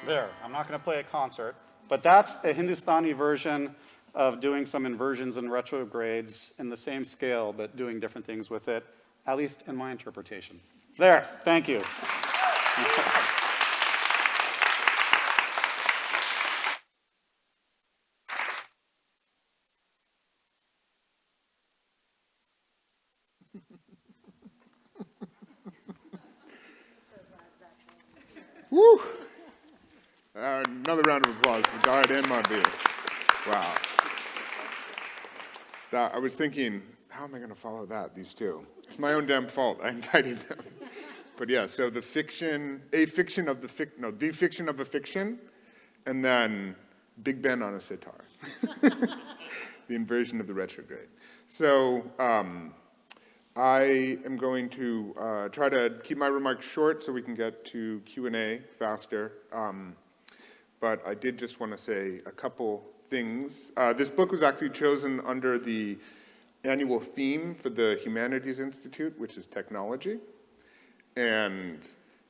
There, I'm not going to play a concert, but that's a Hindustani version of doing some inversions and retrogrades in the same scale, but doing different things with it, at least in my interpretation. There, thank you. Woo! Another round of applause for Dart and Madhavi. Wow. I was thinking, how am I going to follow that, these two? It's my own damn fault. I invited them. But yeah, so the fiction of a fiction, and then Big Ben on a sitar. The inversion of the retrograde. So I am going to try to keep my remarks short so we can get to Q&A faster. But I did just want to say a couple things. This book was actually chosen under the annual theme for the Humanities Institute, which is technology. And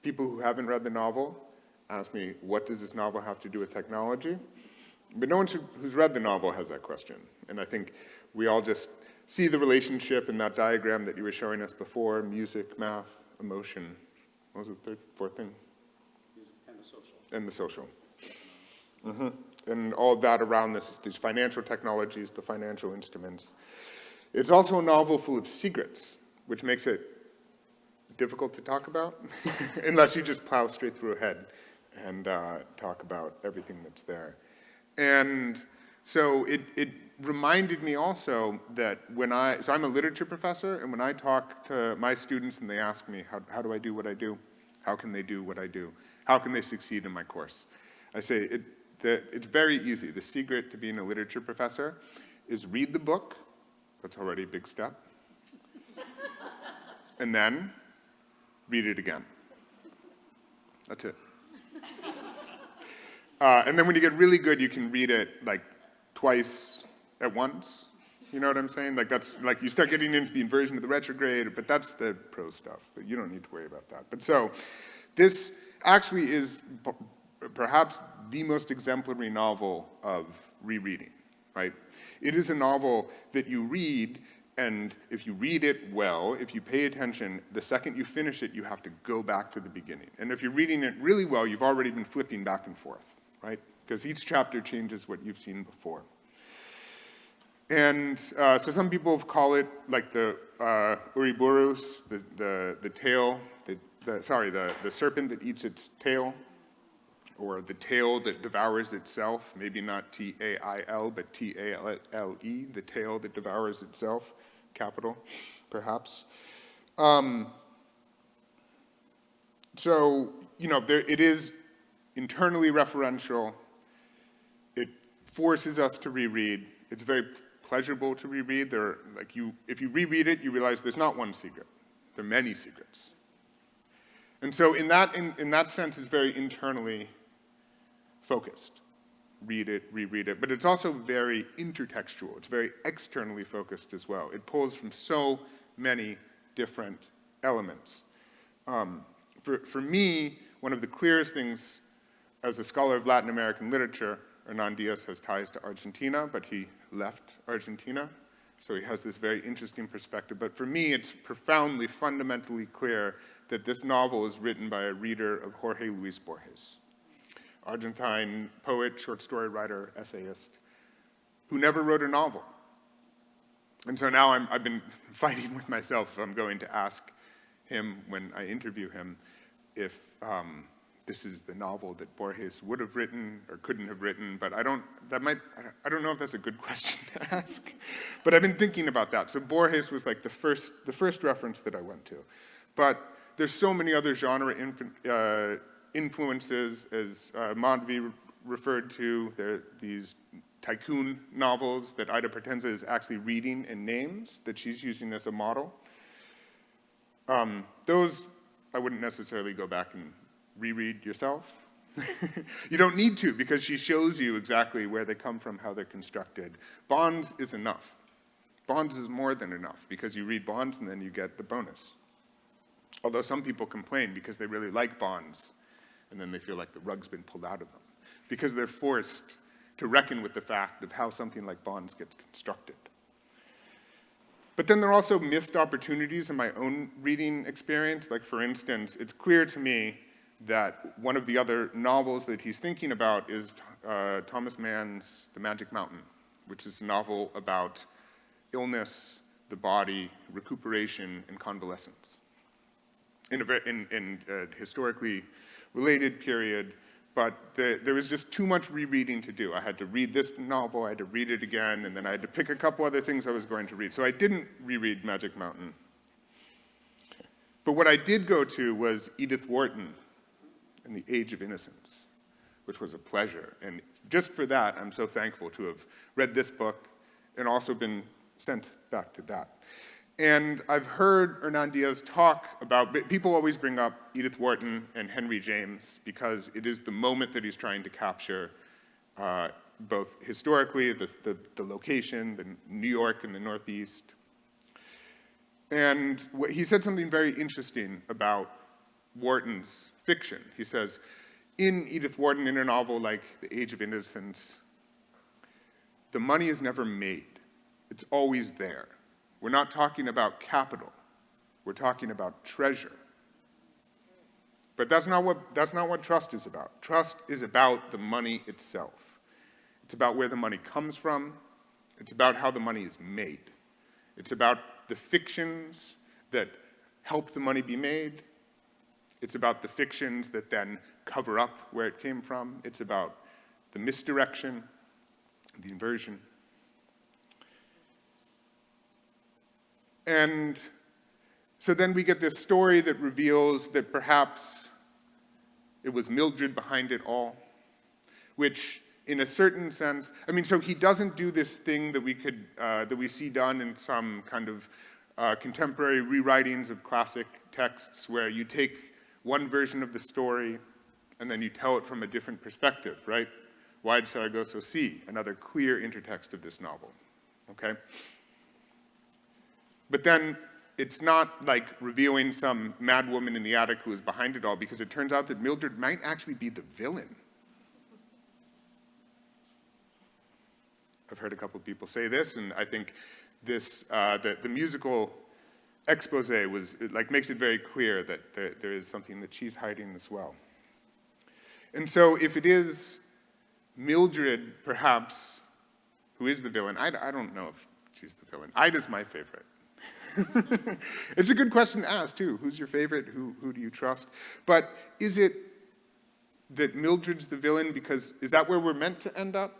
people who haven't read the novel ask me, what does this novel have to do with technology? But no one who's read the novel has that question. And I think we all just see the relationship in that diagram that you were showing us before, music, math, emotion. What was the fourth thing? Music and the social. And the social. Mm-hmm. And all of that around this, these financial technologies, the financial instruments. It's also a novel full of secrets, which makes it difficult to talk about, unless you just plow straight through ahead and talk about everything that's there. And So it reminded me also that so I'm a literature professor, and when I talk to my students and they ask me, how do I do what I do? How can they do what I do? How can they succeed in my course? I say it's very easy. The secret to being a literature professor is read the book. That's already a big step. And then read it again. That's it. And then when you get really good, you can read it like twice at once. You know what I'm saying? Like that's like you start getting into the inversion of the retrograde, but that's the prose stuff. But you don't need to worry about that. But so this actually is perhaps the most exemplary novel of rereading, right? It is a novel that you read, and if you read it well, if you pay attention, the second you finish it, you have to go back to the beginning. And if you're reading it really well, you've already been flipping back and forth, right? Because each chapter changes what you've seen before. And so some people call it like the Ouroboros, the tail, the serpent that eats its tail, or the tail that devours itself, maybe not T-A-I-L, but T-A-L-L-E, the tail that devours itself, capital, perhaps. So, it is internally referential. It forces us to reread. It's very pleasurable to reread. If you reread it, you realize there's not one secret. There are many secrets. And so in that sense, it's very internally focused. Read it, reread it. But it's also very intertextual. It's very externally focused as well. It pulls from so many different elements. For me, one of the clearest things as a scholar of Latin American literature, Hernan Diaz has ties to Argentina, but he left Argentina. So he has this very interesting perspective. But for me, it's profoundly, fundamentally clear that this novel is written by a reader of Jorge Luis Borges, Argentine poet, short story writer, essayist, who never wrote a novel. And so now I've been fighting with myself if I'm going to ask him when I interview him if this is the novel that Borges would have written or couldn't have written, but I don't know if that's a good question to ask. But I've been thinking about that. So Borges was like the first reference that I went to. But there's so many other genre influences, as Madhavi referred to. There are these tycoon novels that Ida Potenza is actually reading in names that she's using as a model. Those I wouldn't necessarily go back and reread yourself. You don't need to, because she shows you exactly where they come from, how they're constructed. Bonds is enough. Bonds is more than enough, because you read Bonds and then you get the bonus. Although some people complain because they really like Bonds, and then they feel like the rug's been pulled out of them, because they're forced to reckon with the fact of how something like Bonds gets constructed. But then there are also missed opportunities in my own reading experience. Like, for instance, it's clear to me that one of the other novels that he's thinking about is Thomas Mann's The Magic Mountain, which is a novel about illness, the body, recuperation, and convalescence in a historically related period. But there was just too much rereading to do. I had to read this novel, I had to read it again, and then I had to pick a couple other things I was going to read. So I didn't reread Magic Mountain. But what I did go to was Edith Wharton and The Age of Innocence, which was a pleasure. And just for that, I'm so thankful to have read this book and also been sent back to that. And I've heard Hernan Diaz talk about, people always bring up Edith Wharton and Henry James because it is the moment that he's trying to capture, both historically, the location, the New York and the Northeast. And he said something very interesting about Wharton's fiction. He says, in Edith Wharton, in a novel like The Age of Innocence, the money is never made. It's always there. We're not talking about capital. We're talking about treasure. But that's not what trust is about. Trust is about the money itself. It's about where the money comes from. It's about how the money is made. It's about the fictions that help the money be made. It's about the fictions that then cover up where it came from. It's about the misdirection. the inversion. And so then we get this story that reveals that perhaps it was Mildred behind it all, which in a certain sense, I mean, so he doesn't do this thing that we see done in some kind of contemporary rewritings of classic texts where you take one version of the story and then you tell it from a different perspective, right? Wide Saragossa Sea, another clear intertext of this novel, okay? But then it's not like revealing some mad woman in the attic who is behind it all, because it turns out that Mildred might actually be the villain. I've heard a couple of people say this, and I think this, the musical expose makes it very clear that there is something that she's hiding as well. And so if it is Mildred, perhaps, who is the villain, I don't know if she's the villain. Ida's my favorite. It's a good question to ask, too. Who's your favorite? Who do you trust? But is it that Mildred's the villain because, is that where we're meant to end up?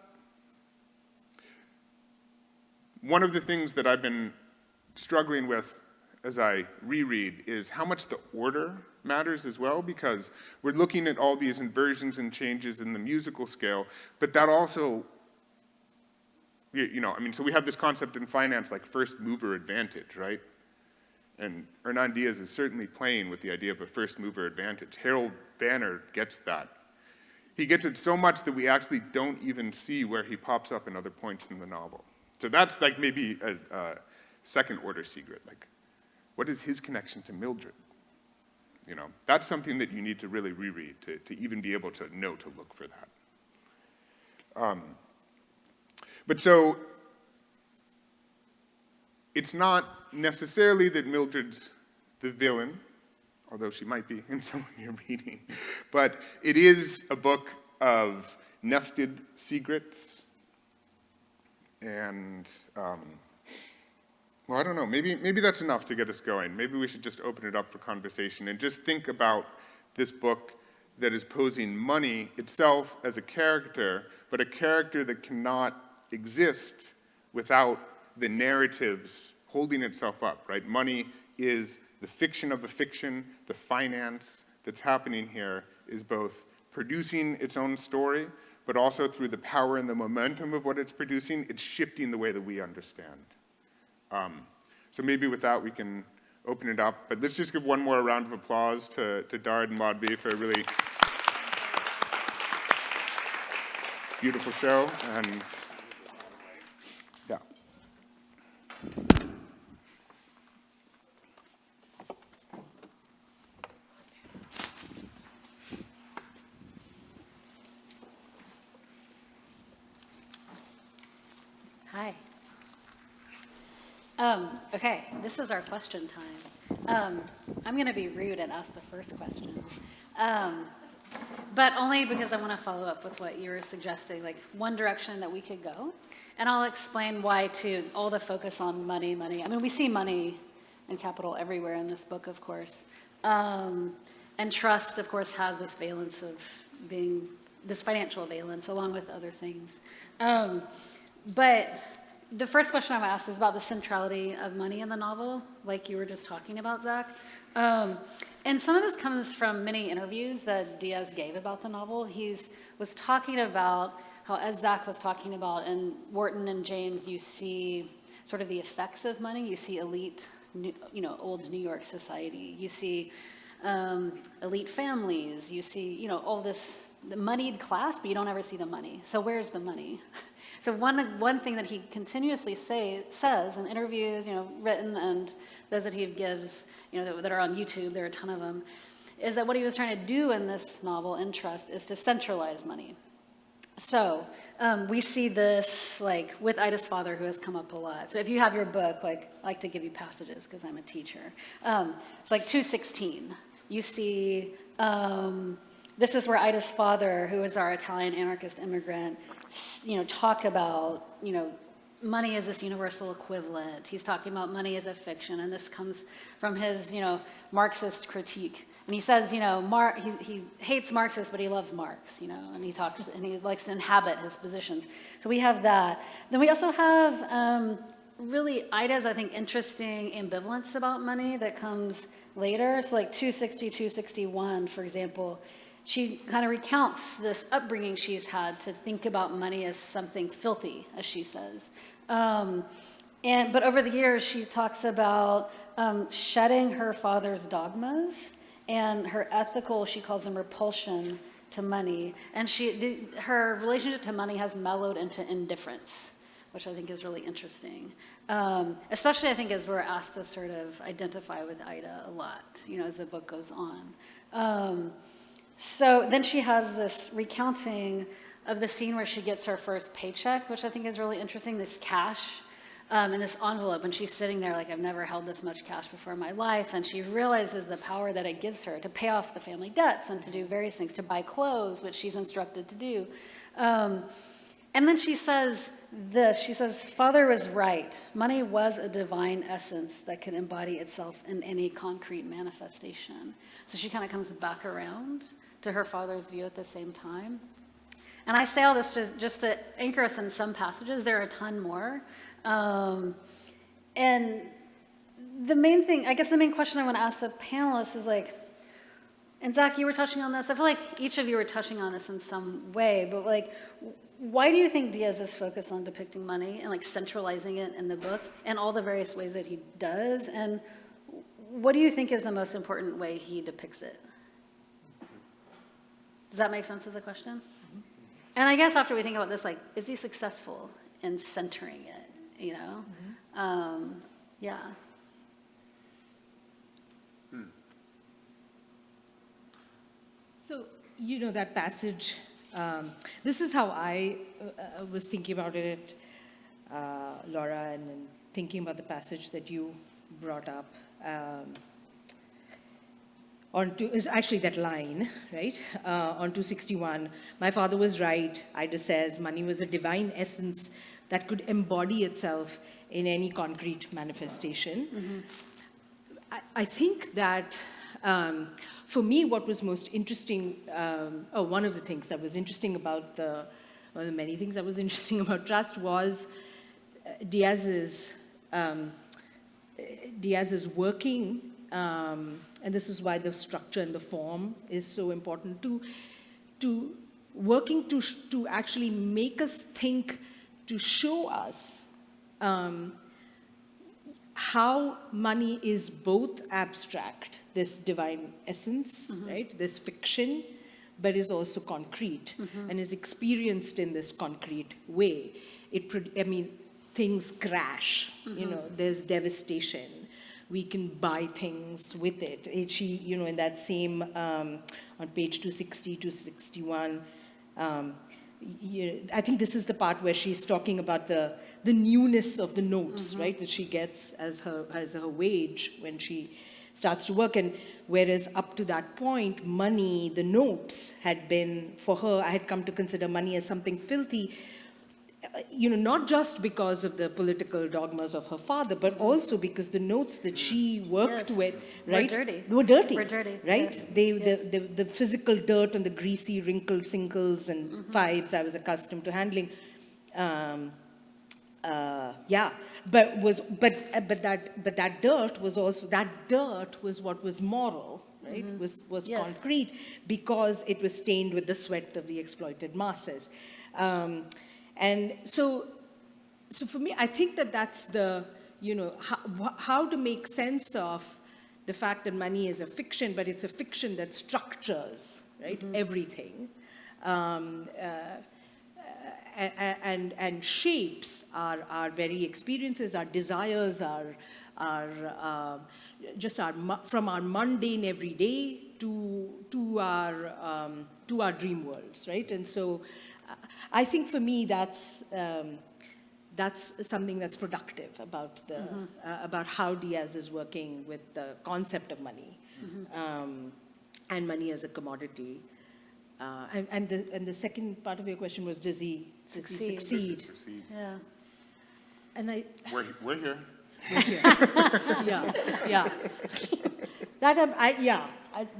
One of the things that I've been struggling with as I reread is how much the order matters as well, because we're looking at all these inversions and changes in the musical scale, but that also, so we have this concept in finance like first mover advantage, right? And Hernan Diaz is certainly playing with the idea of a first mover advantage. Harold Banner gets that. He gets it so much that we actually don't even see where he pops up in other points in the novel. So that's like maybe a second order secret. Like, what is his connection to Mildred? That's something that you need to really reread to even be able to know to look for that. But so, it's not necessarily that Mildred's the villain, although she might be in some of your reading, but it is a book of nested secrets, and, I don't know, maybe that's enough to get us going. Maybe we should just open it up for conversation and just think about this book that is posing money itself as a character, but a character that cannot exist without the narratives holding itself up, right? Money is the fiction of a fiction. The finance that's happening here is both producing its own story, but also through the power and the momentum of what it's producing, it's shifting the way that we understand. So maybe with that we can open it up, but let's just give one more round of applause to Dard and Madhavi for a really beautiful show, and yeah. Hi. Okay, this is our question time. I'm going to be rude and ask the first question, but only because I want to follow up with what you were suggesting, like one direction that we could go, and I'll explain why too, all the focus on money. I mean, we see money and capital everywhere in this book, of course, and trust, of course, has this valence of being, this financial valence, along with other things. But the first question I'm asked is about the centrality of money in the novel, like you were just talking about, Zach. And some of this comes from many interviews that Diaz gave about the novel. He was talking about how, as Zach was talking about, in Wharton and James, you see sort of the effects of money. You see elite, old New York society. You see elite families. You see, all this, the moneyed class, but you don't ever see the money. So where's the money? So one thing that he continuously says in interviews, written, and those that he gives, that are on YouTube, there are a ton of them, is that what he was trying to do in this novel, In Trust, is to centralize money. So we see this like with Ida's father, who has come up a lot. So if you have your book, I like to give you passages because I'm a teacher. It's like 216. You see, this is where Ida's father, who is our Italian anarchist immigrant, talk about, money as this universal equivalent. He's talking about money as a fiction, and this comes from his, Marxist critique. And he says, he hates Marxists, but he loves Marx, and he talks, and he likes to inhabit his positions. So we have that. Then we also have really Ida's, I think, interesting ambivalence about money that comes later. So like 260, 261, for example, she kind of recounts this upbringing she's had to think about money as something filthy, as she says. But over the years, she talks about shedding her father's dogmas and her ethical, she calls them repulsion to money. And her relationship to money has mellowed into indifference, which I think is really interesting. Especially, I think, as we're asked to sort of identify with Ida a lot, as the book goes on. So then she has this recounting of the scene where she gets her first paycheck, which I think is really interesting, this cash in this envelope, and she's sitting there like, I've never held this much cash before in my life, and she realizes the power that it gives her to pay off the family debts and to do various things, to buy clothes, which she's instructed to do. And then she says this, she says, Father was right. Money was a divine essence that could embody itself in any concrete manifestation. So she kind of comes back around to her father's view at the same time. And I say all this just to anchor us in some passages. There are a ton more. And the main thing, I guess the main question I want to ask the panelists is like, and Zach, you were touching on this. I feel like each of you were touching on this in some way, but like, why do you think Diaz is focused on depicting money and like centralizing it in the book and all the various ways that he does? And what do you think is the most important way he depicts it? Does that make sense as a question? And I guess after we think about this, like, is he successful in centering it? Yeah. So, that passage, this is how I was thinking about it, Laura, and thinking about the passage that you brought up. Is actually that line, right? On 261, my father was right. Ida says money was a divine essence that could embody itself in any concrete manifestation. Mm-hmm. I think that for me, what was most interesting, one of the things that was interesting about one of the many things that was interesting about trust was Diaz's working. And this is why the structure and the form is so important to working to actually make us think, to show us how money is both abstract, this divine essence, mm-hmm. right, this fiction, but is also concrete, mm-hmm. and is experienced in this concrete way. Things crash, mm-hmm. There's devastation. We can buy things with it. In that same, on page 260, 261, I think this is the part where she's talking about the newness of the notes, mm-hmm. right, that she gets as her wage when she starts to work. And whereas up to that point, money, the notes had been, for her, I had come to consider money as something filthy, not just because of the political dogmas of her father, but also because the notes that she worked with, right, were dirty, right? Dirty. The physical dirt and the greasy, wrinkled singles and mm-hmm. fives I was accustomed to handling. But that dirt was also what was moral, right? Mm-hmm. Was yes. concrete because it was stained with the sweat of the exploited masses. And so for me, I think that's the, how to make sense of the fact that money is a fiction, but it's a fiction that structures, right, mm-hmm. everything, and shapes our very experiences, our desires, from our mundane everyday to our dream worlds, right? And so I think for me that's something that's productive about mm-hmm. About how Diaz is working with the concept of money, mm-hmm. And money as a commodity. And the second part of your question was, does he succeed? Yeah. And we're here. Yeah.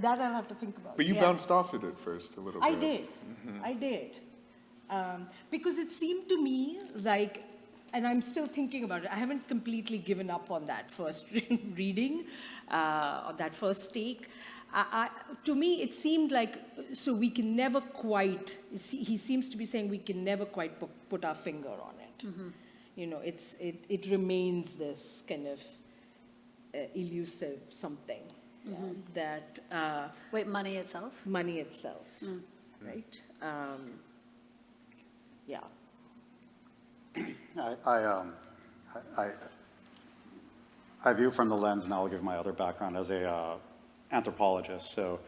that I'll have to think about. But you Yeah. bounced off it at first a little bit. I did. I did. Because it seemed to me like, and I'm still thinking about it, I haven't completely given up on that first reading, or that first take. To me, it seemed like, so we can never quite, he seems to be saying we can never quite put our finger on it. You know, it remains this kind of elusive something that... Wait, money itself? money itself, right? Yeah. I view from the lens, and I'll give my other background as a anthropologist. So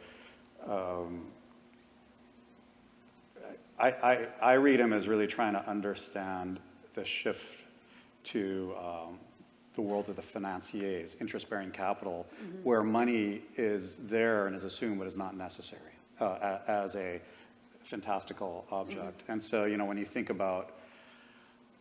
I read him as really trying to understand the shift to the world of the financiers, interest-bearing capital, where money is there and is assumed but is not necessary as a fantastical object. And so, you know, when you think about,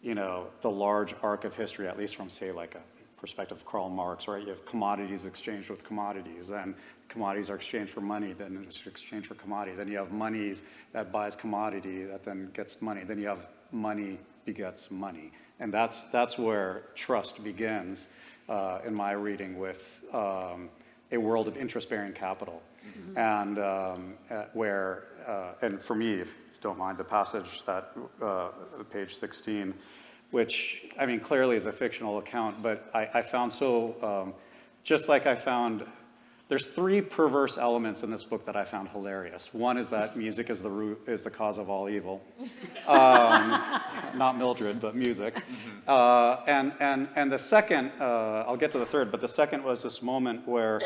you know, the large arc of history, at least from, say, like a perspective of Karl Marx, right? You have commodities exchanged with commodities, then commodities are exchanged for money, then it's exchanged for commodity. Then you have monies that buys commodity that then gets money. Then you have money begets money. And that's where trust begins, in my reading, with a world of interest-bearing capital. And where, and for me, if you don't mind, the passage that, page 16, which, I mean, clearly is a fictional account, but I found so, just like I found, there's 3 perverse elements in this book that I found hilarious. One is that music is the cause of all evil. Not Mildred, but music. And the second, I'll get to the third, but the second was this moment where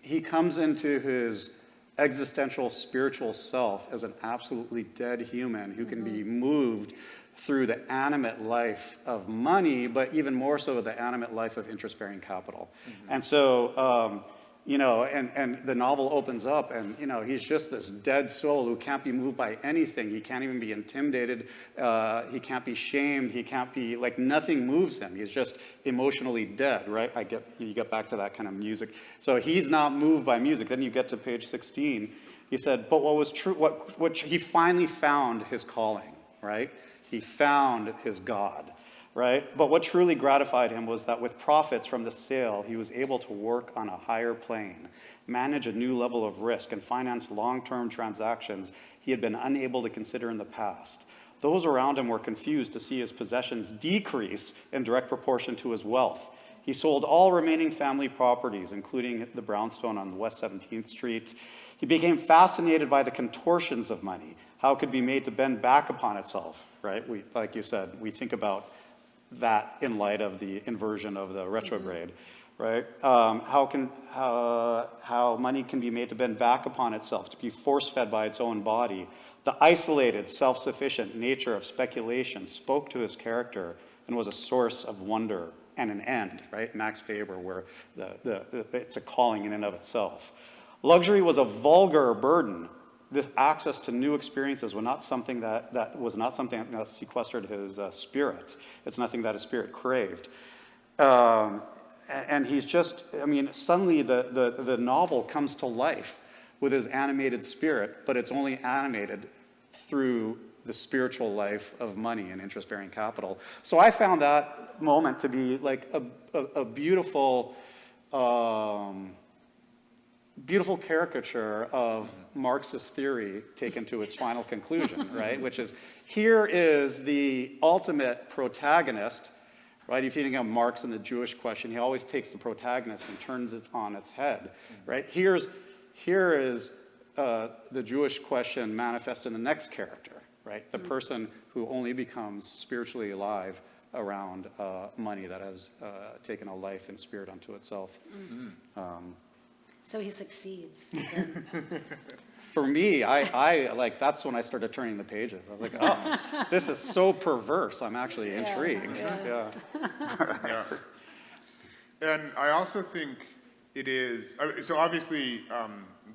he comes into his existential spiritual self as an absolutely dead human who can be moved through the animate life of money, but even more so the animate life of interest-bearing capital. And so, you know, and the novel opens up and, you know, he's just this dead soul who can't be moved by anything. He can't even be intimidated. He can't be shamed. He can't be, like, nothing moves him. He's just emotionally dead, right? You get back to that kind of music. So he's not moved by music. Then you get to page 16. He said, but what was true, what he finally found his calling, right? He found his God, right? But what truly gratified him was that with profits from the sale, he was able to work on a higher plane, manage a new level of risk, and finance long-term transactions he had been unable to consider in the past. Those around him were confused to see his possessions decrease in direct proportion to his wealth. He sold all remaining family properties, including the brownstone on West 17th Street. He became fascinated by the contortions of money, how it could be made to bend back upon itself, right? Like you said, we think about that in light of the inversion of the retrograde, right? How money can be made to bend back upon itself, to be force-fed by its own body. The isolated, self-sufficient nature of speculation spoke to his character and was a source of wonder and an end, right? Max Weber, where it's a calling in and of itself. Luxury was a vulgar burden. This access to new experiences was not something that sequestered his spirit. It's nothing that his spirit craved. And he's just, I mean, suddenly the novel comes to life with his animated spirit, but it's only animated through the spiritual life of money and interest-bearing capital. So I found that moment to be like a beautiful, beautiful caricature of Marxist theory taken to its final conclusion, right? Which is, here is the ultimate protagonist, right? If you think of Marx and the Jewish question, he always takes the protagonist and turns it on its head, right? Here is the Jewish question manifest in the next character, right? The person who only becomes spiritually alive around money that has taken a life and spirit unto itself. So he succeeds. For me, I like, that's when I started turning the pages. I was like, oh, this is so perverse. I'm actually intrigued. Yeah. Yeah. And I also think it is, so obviously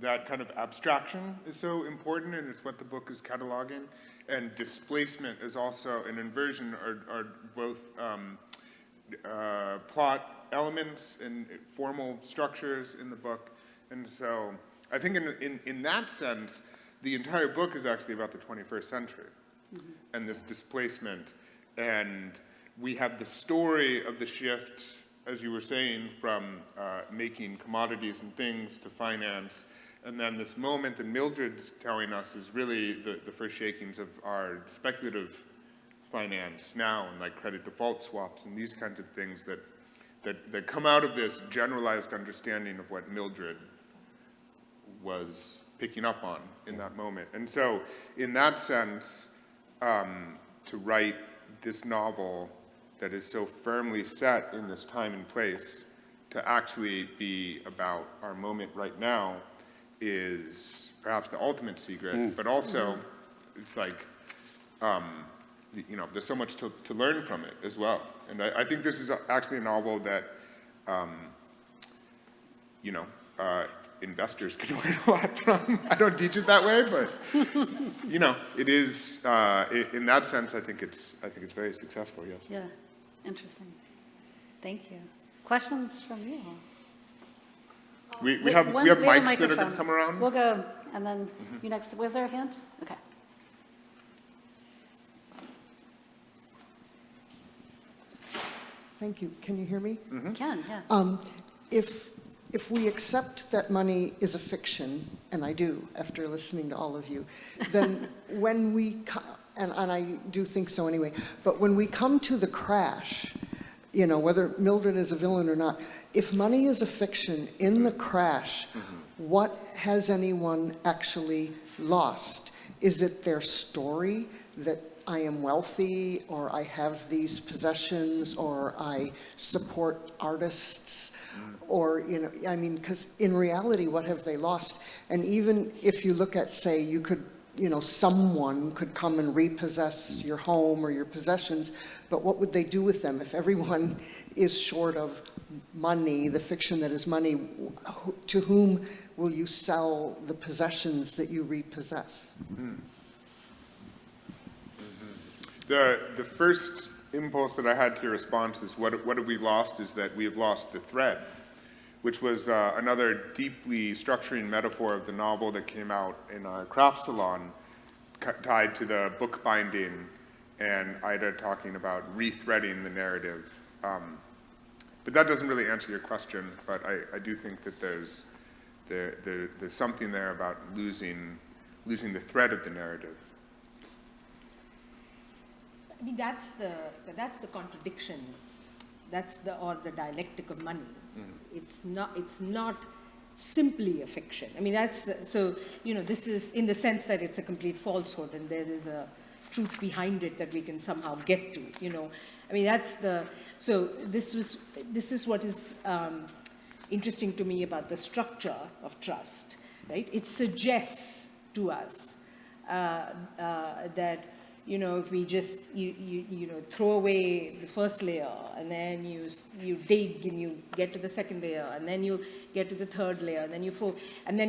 that kind of abstraction is so important, and it's what the book is cataloging. And displacement is also, an inversion are both plot elements and formal structures in the book. And so I think in that sense, the entire book is actually about the 21st century and this displacement. And we have the story of the shift, as you were saying, from making commodities and things to finance. And then this moment that Mildred's telling us is really the first shakings of our speculative finance now, and like credit default swaps and these kinds of things that come out of this generalized understanding of what Mildred was picking up on in that moment. And so in that sense, to write this novel that is so firmly set in this time and place, to actually be about our moment right now, is perhaps the ultimate secret, but also it's like, you know, there's so much to learn from it as well. And I think this is actually a novel that, you know, investors can learn a lot from. I don't teach it that way, but, you know, it is, in that sense, I think it's very successful, yes. Yeah, interesting. Thank you. Questions from you all? We Wait, have we have a mics that are microphone. going to come around. We'll go, and then you next. Was there a hand? Okay. Thank you. Can you hear me? Ken, yes. If we accept that money is a fiction, and I do after listening to all of you, then when we, and I do think so anyway, but when we come to the crash, you know, whether Mildred is a villain or not, if money is a fiction in the crash, what has anyone actually lost? Is it their story that I am wealthy, or I have these possessions, or I support artists, or, you know, I mean, because in reality, what have they lost? And even if you look at, say, you could, you know, someone could come and repossess your home or your possessions, but what would they do with them? If everyone is short of money, the fiction that is money, to whom will you sell the possessions that you repossess? The first impulse that I had to your response is what have we lost is that we have lost the thread, which was another deeply structuring metaphor of the novel that came out in a craft salon tied to the book binding and Ida talking about rethreading the narrative. But that doesn't really answer your question, but I do think that there's something there about losing the thread of the narrative. I mean, that's the contradiction. That's the dialectic of money. It's not simply a fiction. I mean, so, you know, this is in the sense that it's a complete falsehood, and there is a truth behind it that we can somehow get to. You know, I mean, so this is what is interesting to me about the structure of trust, right? It suggests to us that, you know, if we just you know, throw away the first layer, and then you dig and you get to the second layer, and then you get to the third layer, and then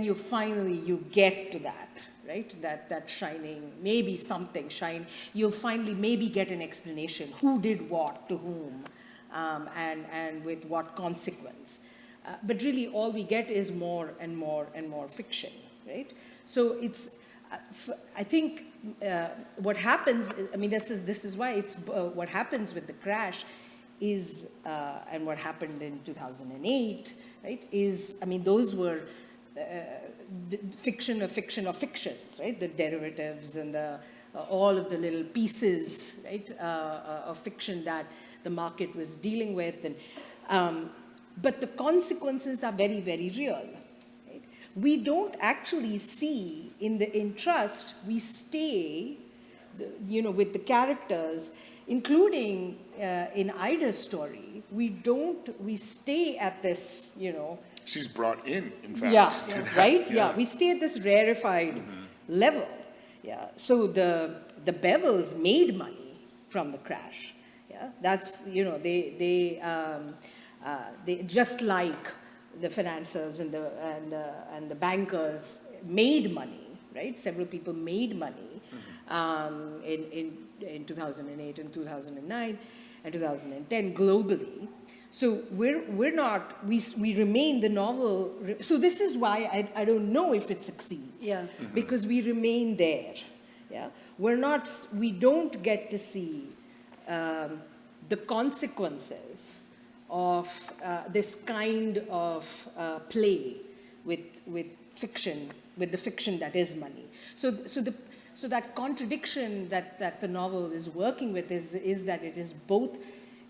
you finally get to that, right? That shining, maybe something shine. You'll finally maybe get an explanation who did what to whom, and with what consequence. But really, all we get is more and more and more fiction, right? So it's. I think what happens, I mean, this is why it's what happens with the crash is, and what happened in 2008, right, is, I mean, those were fiction of fictions, right, the derivatives and all of the little pieces, right, of fiction that the market was dealing with. And, but the consequences are very, very real. We don't actually see in trust, we stay, you know, with the characters, including in Ida's story, we stay at this, you know. She's brought in fact. Yeah, right? Yeah, we stay at this rarefied level. Yeah, so the Bevels made money from the crash. Yeah, that's, you know, they just like the financiers and the bankers made money, right? Several people made money in 2008 and 2009, and 2010 globally. So we're not, we remain the novel. So this is why I don't know if it succeeds. Yeah. Because we remain there. Yeah. We don't get to see the consequences of this kind of play with fiction, with the fiction that is money. So that contradiction that the novel is working with is that it is both.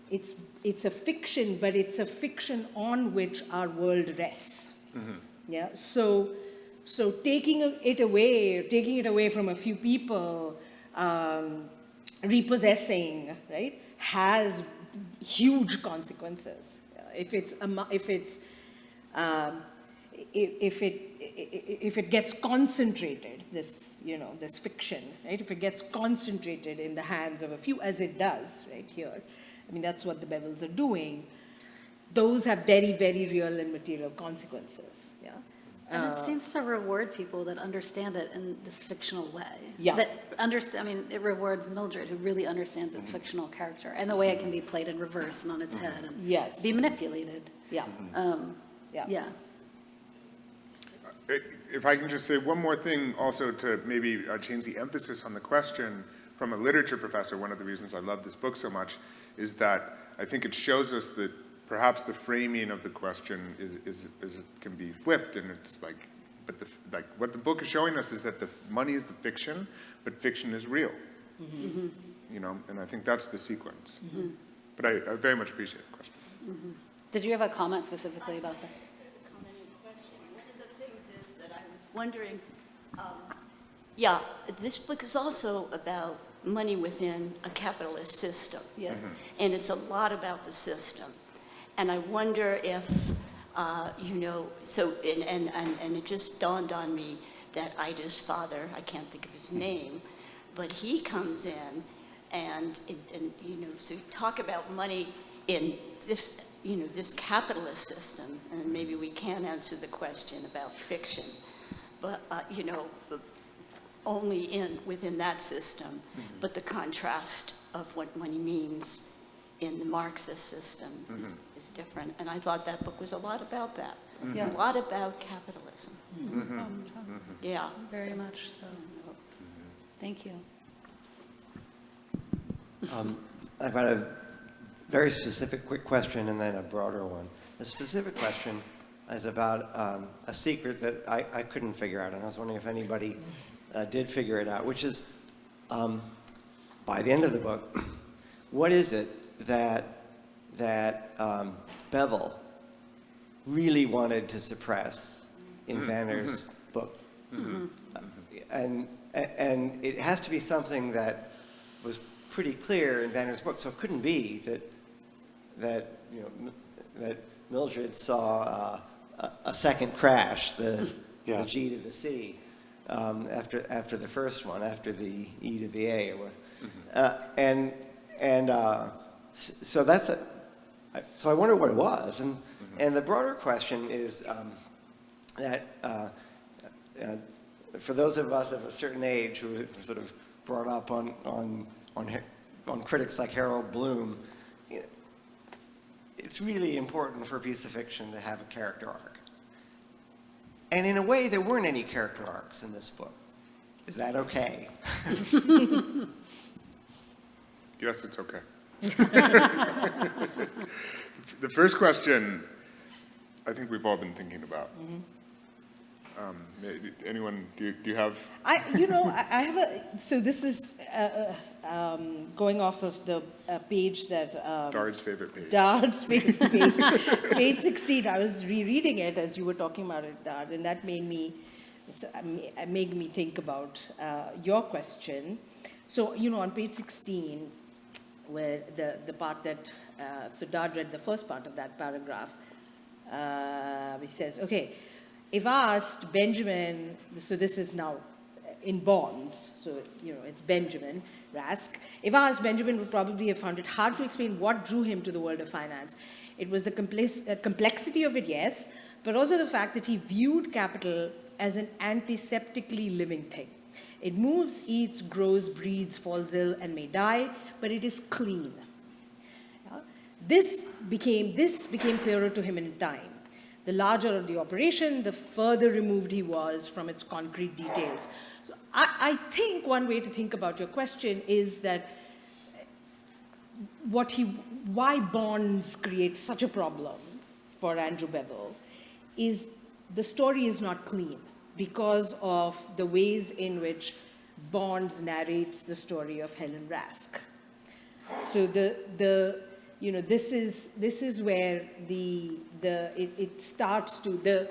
It's a fiction, but it's a fiction on which our world rests. Yeah. So taking it away from a few people, repossessing, right, has huge consequences. If it gets concentrated, this fiction, right? If it gets concentrated in the hands of a few, as it does right here, I mean, that's what the Bevels are doing. Those have very, very real and material consequences. Yeah. And it seems to reward people that understand it in this fictional way. Yeah. It rewards Mildred, who really understands its fictional character and the way it can be played in reverse and on its head and Yes. be manipulated. Yeah. Yeah. If I can just say one more thing also to maybe change the emphasis on the question from a literature professor, one of the reasons I love this book so much is that I think it shows us that perhaps the framing of the question is can be flipped, and it's like, but what the book is showing us is that the money is the fiction, but fiction is real. You know, and I think that's the sequence. But I very much appreciate the question. Did you have a comment specifically about that? Comment and question. One of the things is that I was wondering, this book is also about money within a capitalist system. Yeah. And it's a lot about the system. And I wonder if, and it just dawned on me that Ida's father, I can't think of his name, but he comes in and so talk about money in this, this capitalist system, and maybe we can answer the question about fiction, but, only within that system, but the contrast of what money means in the Marxist system is different. And I thought that book was a lot about that, Yeah. a lot about capitalism. Yeah. Very much so. Thank you. I've got a very specific quick question and then a broader one. The specific question is about a secret that I couldn't figure out, and I was wondering if anybody did figure it out, which is, by the end of the book, what is it that Bevel really wanted to suppress in Vanner's book? And it has to be something that was pretty clear in Vanner's book, so it couldn't be that Mildred saw a second crash, the G to the C, after the first one, after the E to the A, or what. So that's so I wonder what it was, and the broader question is that for those of us of a certain age who were sort of brought up on critics like Harold Bloom, it's really important for a piece of fiction to have a character arc. And in a way, there weren't any character arcs in this book. Is that okay? Yes, it's okay. The first question, I think we've all been thinking about. Anyone, do you have? I have so this is going off of the page that... Dard's favorite page. Dard's favorite page. Page 16. I was rereading it as you were talking about it, Dard, and that made me think about your question. So, on page 16, where the part that, so Dard read the first part of that paragraph, which says, okay, if asked Benjamin, so this is now in bonds, so, it's Benjamin Rask. If asked, Benjamin would probably have found it hard to explain what drew him to the world of finance. It was the complexity of it, yes, but also the fact that he viewed capital as an antiseptically living thing. It moves, eats, grows, breeds, falls ill, and may die, but it is clean. This became clearer to him in time. The larger the operation, the further removed he was from its concrete details. So I think one way to think about your question is that why bonds create such a problem for Andrew Bevel is the story is not clean because of the ways in which Bonds narrates the story of Helen Rask. So this is where it starts to the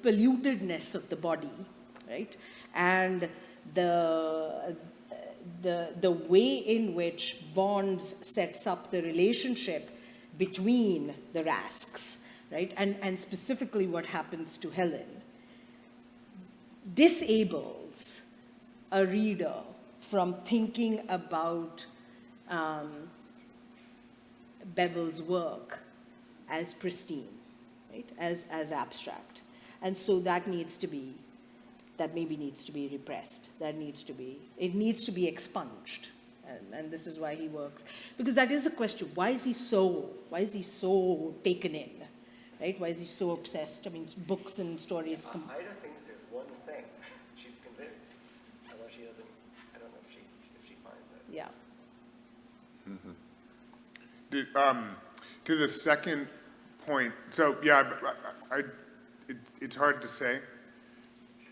pollutedness of the body, right, and the way in which Bonds sets up the relationship between the Rasks, right, and specifically what happens to Helen, disables a reader from thinking about Bevel's work as pristine, right, as abstract. And so that maybe needs to be repressed. It needs to be expunged. And this is why he works. Because that is a question. Why is he so taken in? Right? Why is he so obsessed? I mean, books and stories. Ida thinks there's one thing. She's convinced. Although she doesn't, I don't know if she finds it. Yeah. To the second point, so yeah, it's hard to say.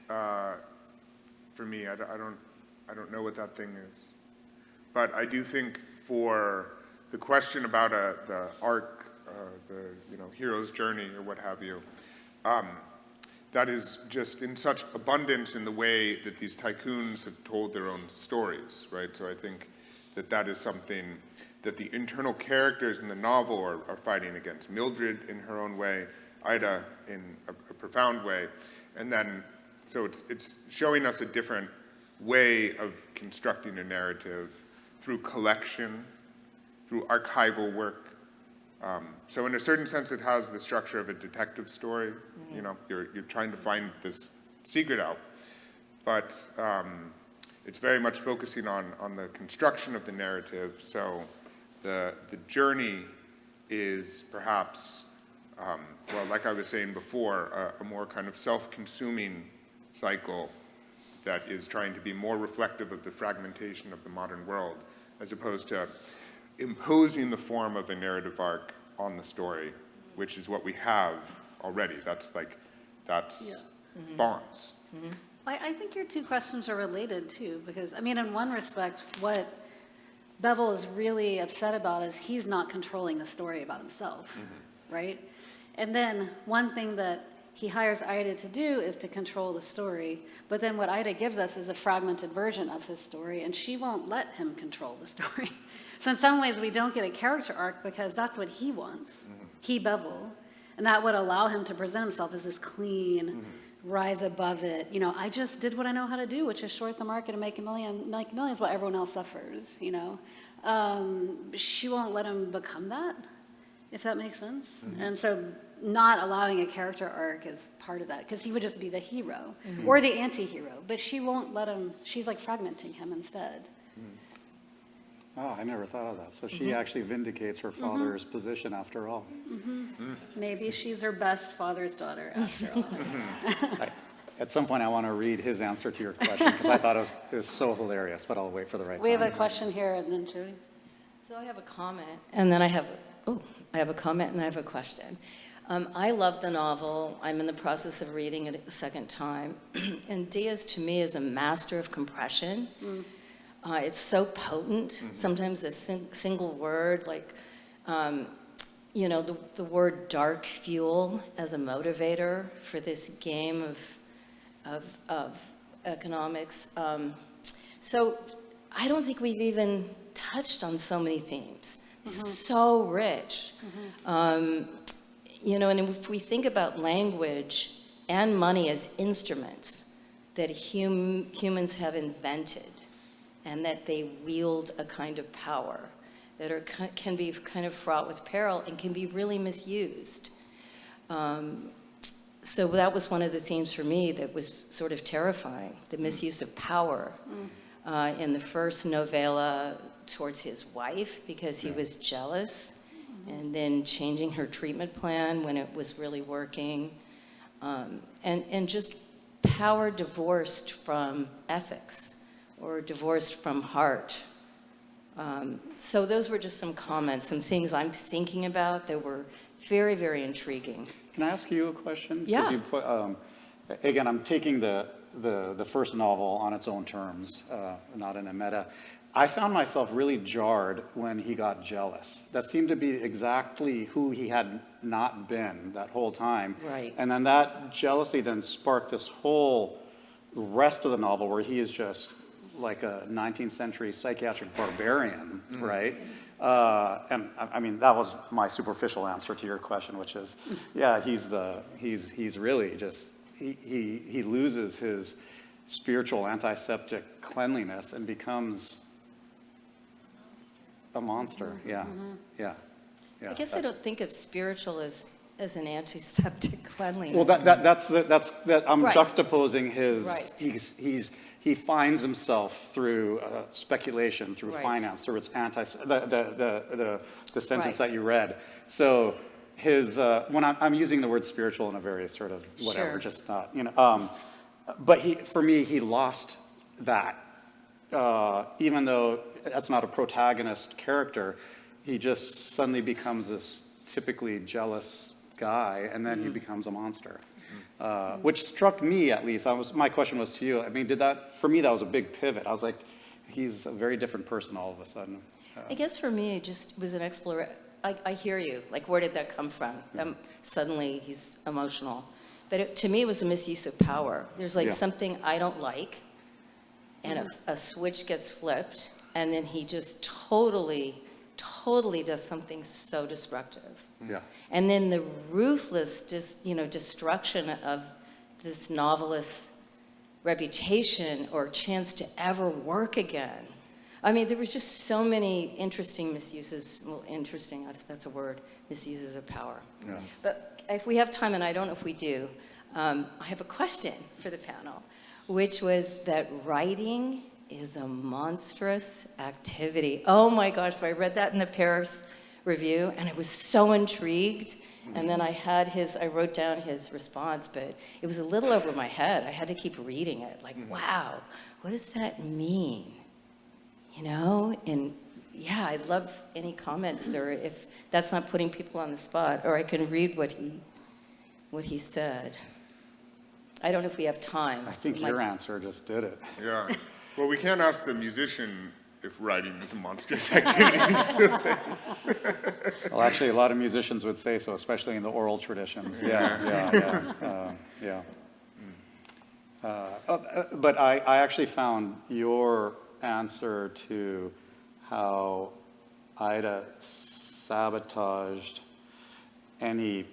For me, I don't know what that thing is, but I do think for the question about the arc, the hero's journey or what have you, that is just in such abundance in the way that these tycoons have told their own stories, right? So I think that is something that the internal characters in the novel are fighting against. Mildred in her own way, Ida in a profound way, and then so it's showing us a different way of constructing a narrative through collection, through archival work. So in a certain sense, it has the structure of a detective story. Mm-hmm. You're trying to find this secret out, but it's very much focusing on the construction of the narrative. So the journey is perhaps, like I was saying before, a more kind of self-consuming cycle that is trying to be more reflective of the fragmentation of the modern world, as opposed to imposing the form of a narrative arc on the story, which is what we have already. That's Mm-hmm. Bonds. Mm-hmm. I think your two questions are related too, because I mean, in one respect, what Bevel is really upset about is he's not controlling the story about himself, right? And then one thing that he hires Ida to do is to control the story, but then what Ida gives us is a fragmented version of his story, and she won't let him control the story. So in some ways, we don't get a character arc because that's what he wants, he Bevel, and that would allow him to present himself as this clean, rise above it. I just did what I know how to do, which is short the market and make millions while everyone else suffers. She won't let him become that, if that makes sense. And so not allowing a character arc is part of that, because he would just be the hero or the anti-hero, but she won't let him. She's like fragmenting him instead. Oh, I never thought of that. So she actually vindicates her father's position after all. Maybe she's her best father's daughter after all. At some point, I want to read his answer to your question, because I thought it was so hilarious, but I'll wait for the right We time. have a question here, and then Judy. So I have a comment, and then I have a comment and I have a question. I love the novel. I'm in the process of reading it a second time. And Diaz, to me, is a master of compression. It's so potent. Sometimes a single word, like, the word dark fuel as a motivator for this game of economics. So I don't think we've even touched on so many themes. So rich. And if we think about language and money as instruments that humans have invented, and that they wield a kind of power that can be kind of fraught with peril and can be really misused. So that was one of the themes for me that was sort of terrifying, the misuse of power. In the first novella, towards his wife because he was jealous, and then changing her treatment plan when it was really working, and just power divorced from ethics or divorced from heart. So those were just some comments, some things I'm thinking about that were very, very intriguing. Can I ask you a question? 'Cause Yeah. you put, again, I'm taking the first novel on its own terms, not in a meta. I found myself really jarred when he got jealous. That seemed to be exactly who he had not been that whole time. Right. And then that jealousy then sparked this whole rest of the novel where he is just like a 19th century psychiatric barbarian, right? And I mean, that was my superficial answer to your question, which is, yeah, he's really just, he loses his spiritual antiseptic cleanliness and becomes a monster. Yeah, yeah. I guess I don't think of spiritual as an antiseptic cleanliness. Well, that I'm Right. juxtaposing his. Right. He finds himself through speculation, through Right. finance, through its the sentence Right. that you read. So his when I'm using the word spiritual in a very sort of whatever, Sure. just not but for me he lost that. Even though that's not a protagonist character, he just suddenly becomes this typically jealous guy, and then he becomes a monster. Which struck me, at least. My question was to you. I mean, for me, that was a big pivot. I was like, he's a very different person all of a sudden. I guess for me, it just was an exploration. I hear you. Like, where did that come from? Suddenly, he's emotional. But to me, it was a misuse of power. There's like Yeah. something I don't like, and a switch gets flipped, and then he just totally does something so destructive. Yeah. And then the ruthless destruction of this novelist's reputation or chance to ever work again. I mean, there were just so many interesting misuses, well, interesting, if that's a word, misuses of power. Yeah. But if we have time, and I don't know if we do, I have a question for the panel, which was that writing is a monstrous activity. Oh my gosh, so I read that in the Paris review, and I was so intrigued. And then I wrote down his response, but it was a little over my head. I had to keep reading it, like, wow, what does that mean? You know, and yeah, I'd love any comments, or if that's not putting people on the spot, or I can read what he said. I don't know if we have time. I think your answer just did it. Yeah. Well, we can't ask the musician if writing is a monstrous activity. Well, actually, a lot of musicians would say so, especially in the oral traditions. Yeah. But I actually found your answer to how Ida sabotaged any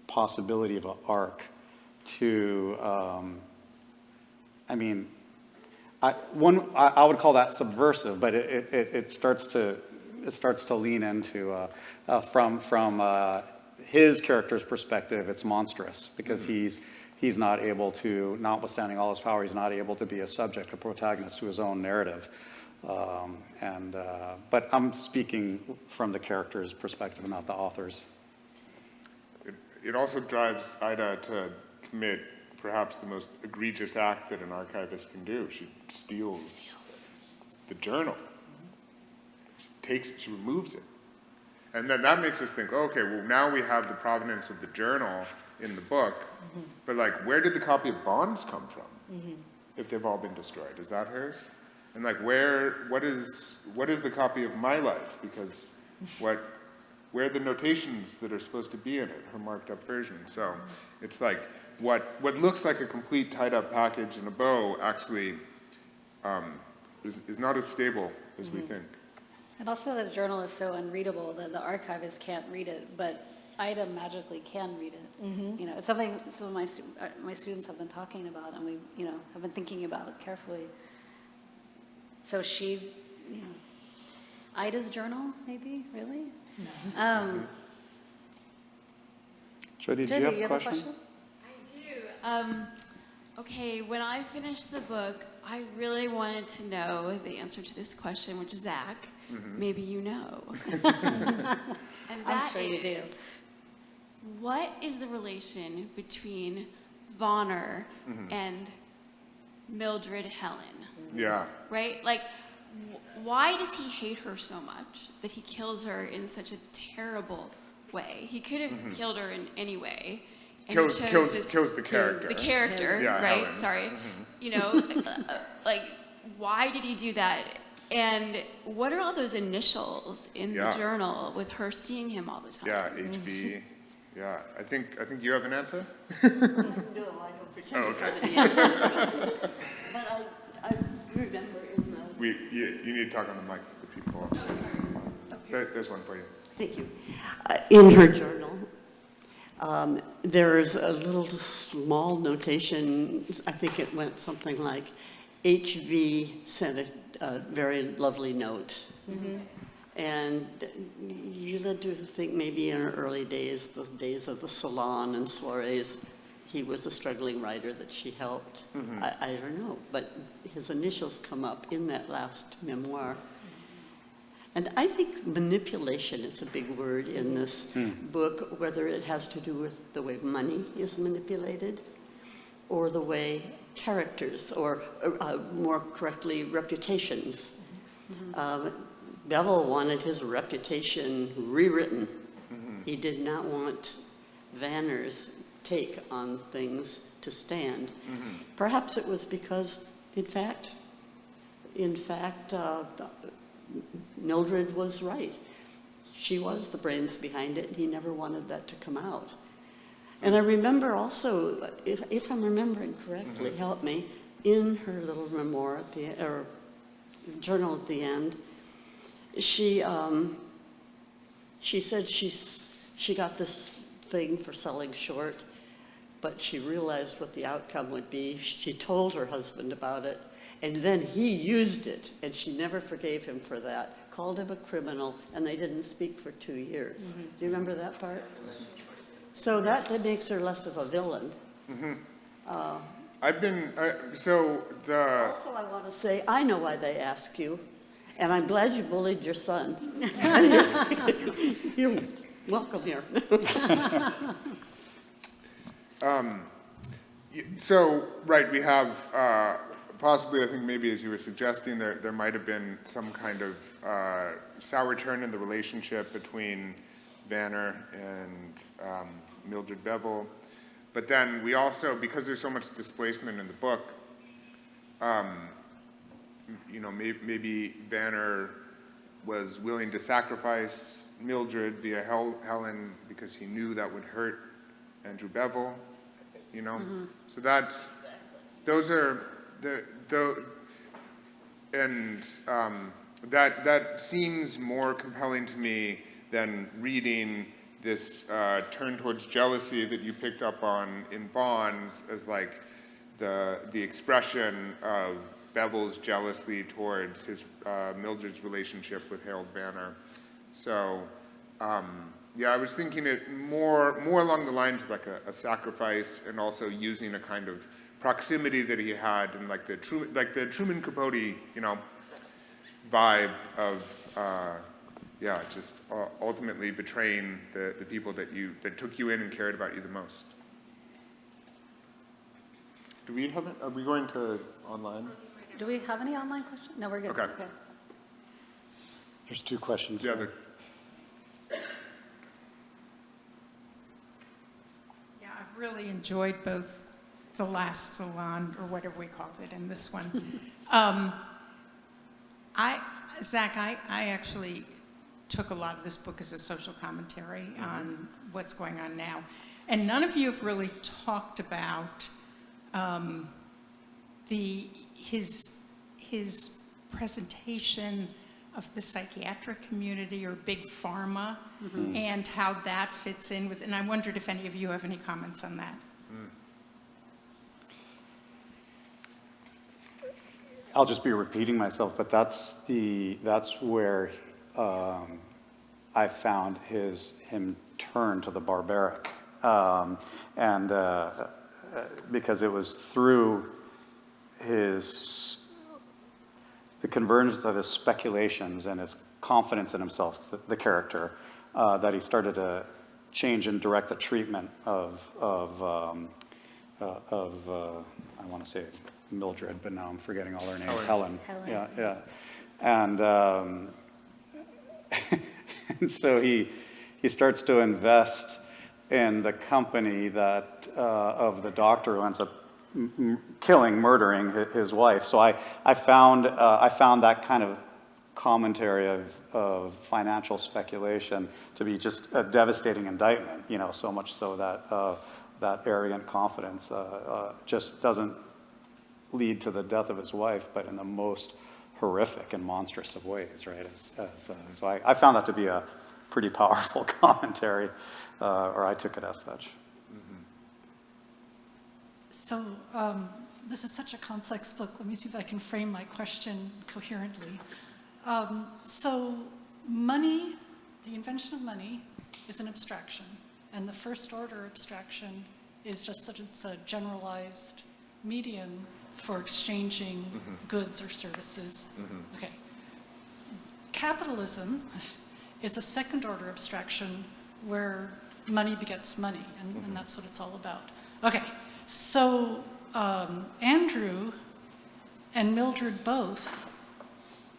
possibility of an arc to, I would call that subversive, but it starts to lean into from his character's perspective, it's monstrous because he's not able to, notwithstanding all his power, he's not able to be a subject, a protagonist to his own narrative. But I'm speaking from the character's perspective, not the author's. It also drives Ida to commit perhaps the most egregious act that an archivist can do. She steals the journal. She takes it, she removes it. And then that makes us think, okay, well, now we have the provenance of the journal in the book, but like, where did the copy of Bonds come from? If they've all been destroyed, is that hers? And like, what is the copy of my life? Because where are the notations that are supposed to be in it, her marked up version? So it's like, what looks like a complete tied up package in a bow actually is not as stable as we think. And also that a journal is so unreadable that the archivist can't read it, but Ida magically can read it. You know, it's something some of my students have been talking about, and we, have been thinking about carefully. So she, Ida's journal, maybe, really? Jody, do Jody, you have a question? I do. Okay, when I finished the book, I really wanted to know the answer to this question, which is Zach, maybe you know. And that sure you do. is, what is the relation between Vonner and Mildred Helen? Yeah. Right? Like, why does he hate her so much that he kills her in such a terrible way? He could have killed her in any way. And he chose kills the character. The character, Yeah, right? Helen. Sorry. You know, like, why did he do that? And what are all those initials in the journal with her seeing him all the time? Yeah, HB. Yeah, I think you have an answer? No, I don't pretend to have any answers. But I remember in the... You need to talk on the mic for the people upstairs. There's one for you. Thank you. In her journal, there's a little small notation. I think it went something like, HV sent a very lovely note. And you led to think maybe in her early days, the days of the salon and soirees, he was a struggling writer that she helped. I don't know, but his initials come up in that last memoir. And I think manipulation is a big word in this book, whether it has to do with the way money is manipulated or the way characters, or more correctly, reputations. Bevel wanted his reputation rewritten. He did not want Vanner's take on things to stand. Perhaps it was because, in fact, Mildred was right. She was the brains behind it. He never wanted that to come out. And I remember also, if I'm remembering correctly, help me, in her little memoir at the or journal at the end, she said she got this thing for selling short, but she realized what the outcome would be. She told her husband about it, and then he used it, and she never forgave him for that, called him a criminal, and they didn't speak for 2 years. Do you remember that part? So that makes her less of a villain. Also, I want to say, I know why they ask you, and I'm glad you bullied your son. You're welcome here. Right, we have possibly, I think maybe as you were suggesting, there might have been some kind of sour turn in the relationship between Vanner and Mildred Bevel. But then we also, because there's so much displacement in the book, maybe Vanner was willing to sacrifice Mildred via Helen because he knew that would hurt Andrew Bevel, So those are that seems more compelling to me than reading this turn towards jealousy that you picked up on in Bonds as like the expression of Bevel's jealousy towards his Mildred's relationship with Harold Vanner. So I was thinking it more along the lines of like a sacrifice, and also using a kind of proximity that he had, and like the Truman Capote, vibe of just ultimately betraying the people that took you in and cared about you the most. Do we have it? Are we going to online? Do we have any online questions? No, we're good. Okay. There's 2 questions. Yeah, I've really enjoyed both the last salon, or whatever we called it, and this one. Zach, I actually took a lot of this book as a social commentary on what's going on now. And none of you have really talked about his presentation of the psychiatric community, or big pharma, and how that fits in with, and I wondered if any of you have any comments on that. I'll just be repeating myself, but that's where I found him turn to the barbaric, and because it was through the convergence of his speculations and his confidence in himself, the character, that he started to change and direct the treatment of I want to say Mildred, but now I'm forgetting all their names. Helen. Yeah, yeah. And, and so he starts to invest in the company that of the doctor who ends up murdering his wife. So I found that kind of commentary of financial speculation to be just a devastating indictment. So much so that that arrogant confidence just doesn't lead to the death of his wife, but in the most horrific and monstrous of ways, right? So I found that to be a pretty powerful commentary, or I took it as such. So this is such a complex book. Let me see if I can frame my question coherently. So money, the invention of money, is an abstraction. And the first order abstraction is just that it's a generalized medium for exchanging goods or services. Okay. Capitalism is a second order abstraction where money begets money, and that's what it's all about. Okay, so Andrew and Mildred both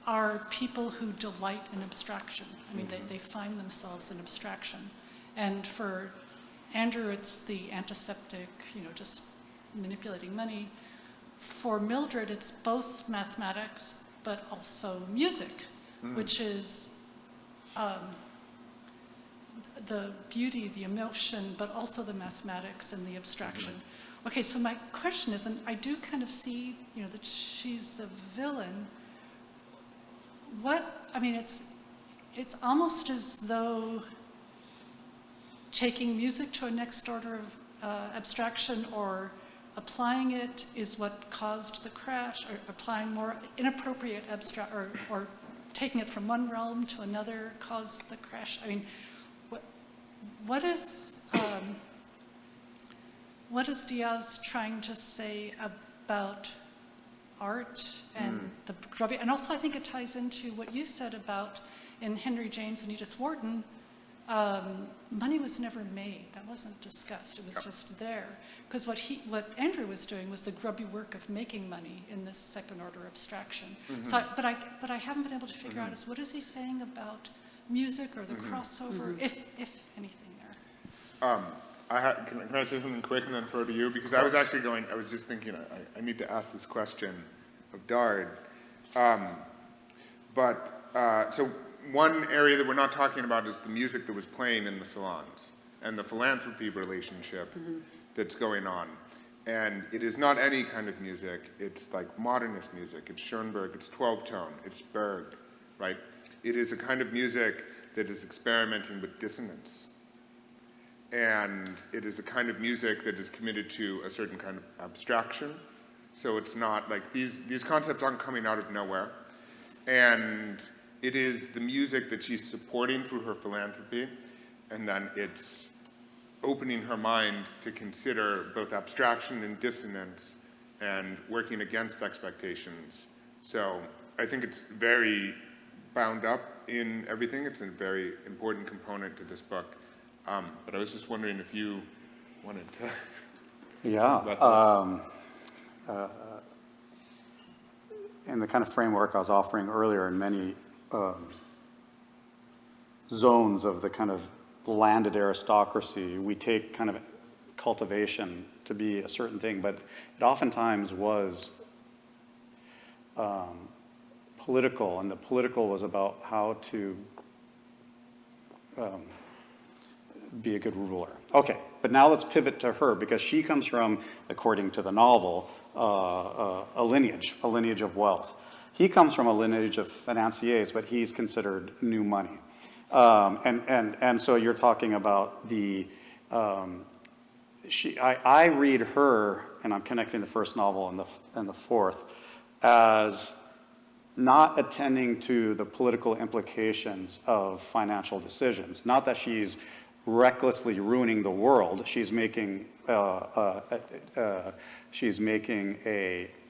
are people who delight in abstraction. I mean, they find themselves in abstraction. And for Andrew, it's the antiseptic, just manipulating money. For Mildred, it's both mathematics, but also music, which is the beauty, the emotion, but also the mathematics and the abstraction. Okay, so my question is, and I do kind of see, that she's the villain. It's almost as though taking music to a next order of abstraction or applying it is what caused the crash, or applying more inappropriate abstract, or taking it from one realm to another caused the crash. I mean, what is Diaz trying to say about art and the grubby? And also I think it ties into what you said about in Henry James and Edith Wharton, money was never made. That wasn't discussed. It was just there. Because what Andrew was doing was the grubby work of making money in this second order abstraction. So, but I haven't been able to figure out is what is he saying about music or the crossover, if anything there. Can I say something quick and then throw to you? Because I was just thinking, I need to ask this question of Dard. So one area that we're not talking about is the music that was playing in the salons and the philanthropy relationship that's going on. And it is not any kind of music. It's like modernist music. It's Schoenberg, it's 12-tone, it's Berg, right? It is a kind of music that is experimenting with dissonance. And it is a kind of music that is committed to a certain kind of abstraction. So it's not like these concepts aren't coming out of nowhere. And it is the music that she's supporting through her philanthropy, and then it's opening her mind to consider both abstraction and dissonance and working against expectations. So I think it's very bound up in everything. It's a very important component to this book. But I was just wondering if you wanted to... Yeah. In the kind of framework I was offering earlier, in many zones of the kind of landed aristocracy, we take kind of cultivation to be a certain thing, but it oftentimes was political, and the political was about how to be a good ruler. Okay, but now let's pivot to her, because she comes from, according to the novel, a lineage of wealth. He comes from a lineage of financiers, but he's considered new money. And so you're talking about the, I read her, and I'm connecting the first novel and the fourth, as not attending to the political implications of financial decisions. Not that she's recklessly ruining the world. She's making a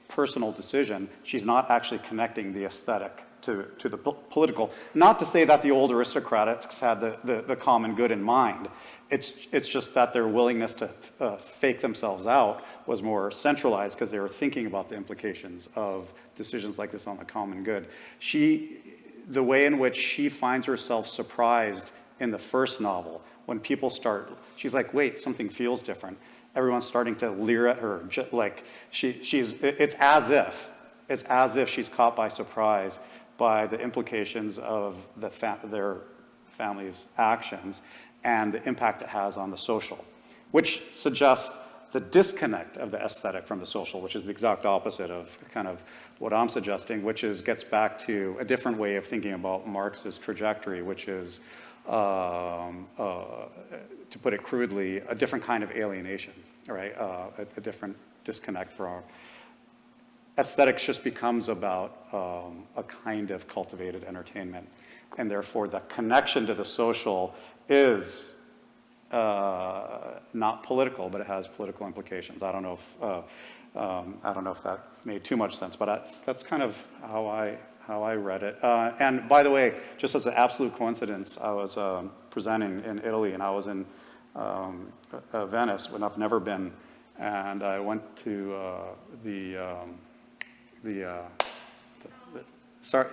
personal decision, she's not actually connecting the aesthetic to the political. Not to say that the old aristocrats had the common good in mind. It's just that their willingness to fake themselves out was more centralized because they were thinking about the implications of decisions like this on the common good. The way in which she finds herself surprised in the first novel, when people start, she's like, wait, something feels different. Everyone's starting to leer at her, like it's as if she's caught by surprise by the implications of their family's actions and the impact it has on the social, which suggests the disconnect of the aesthetic from the social, which is the exact opposite of kind of what I'm suggesting, which gets back to a different way of thinking about Marx's trajectory, which is, to put it crudely, a different kind of alienation, right? A different disconnect for our aesthetics just becomes about a kind of cultivated entertainment, and therefore the connection to the social is not political, but it has political implications. I don't know if that made too much sense, but that's kind of how I read it. And by the way, just as an absolute coincidence, I was presenting in Italy, and I was in Venice, when I've never been, and I went to sorry.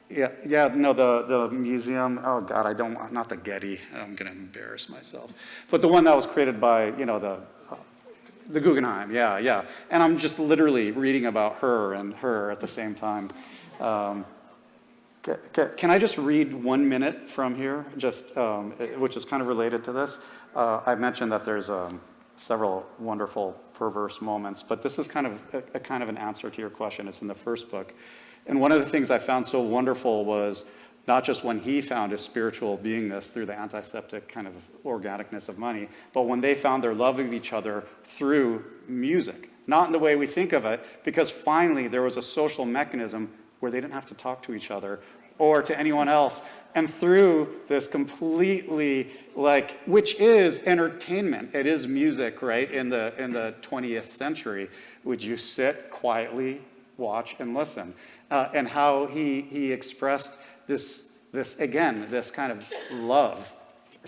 The museum. Oh God, not the Getty. I'm gonna embarrass myself. But the one that was created by, the Guggenheim. Yeah. And I'm just literally reading about her and her at the same time. Can I just read 1 minute from here, which is kind of related to this? I've mentioned that there's several wonderful perverse moments, but this is kind of an answer to your question. It's in the first book. And one of the things I found so wonderful was not just when he found his spiritual beingness through the antiseptic kind of organicness of money, but when they found their love of each other through music. Not in the way we think of it, because finally there was a social mechanism where they didn't have to talk to each other or to anyone else. And through this completely, which is entertainment, it is music, right, in the 20th century, would you sit quietly, watch, and listen? And how he expressed this kind of love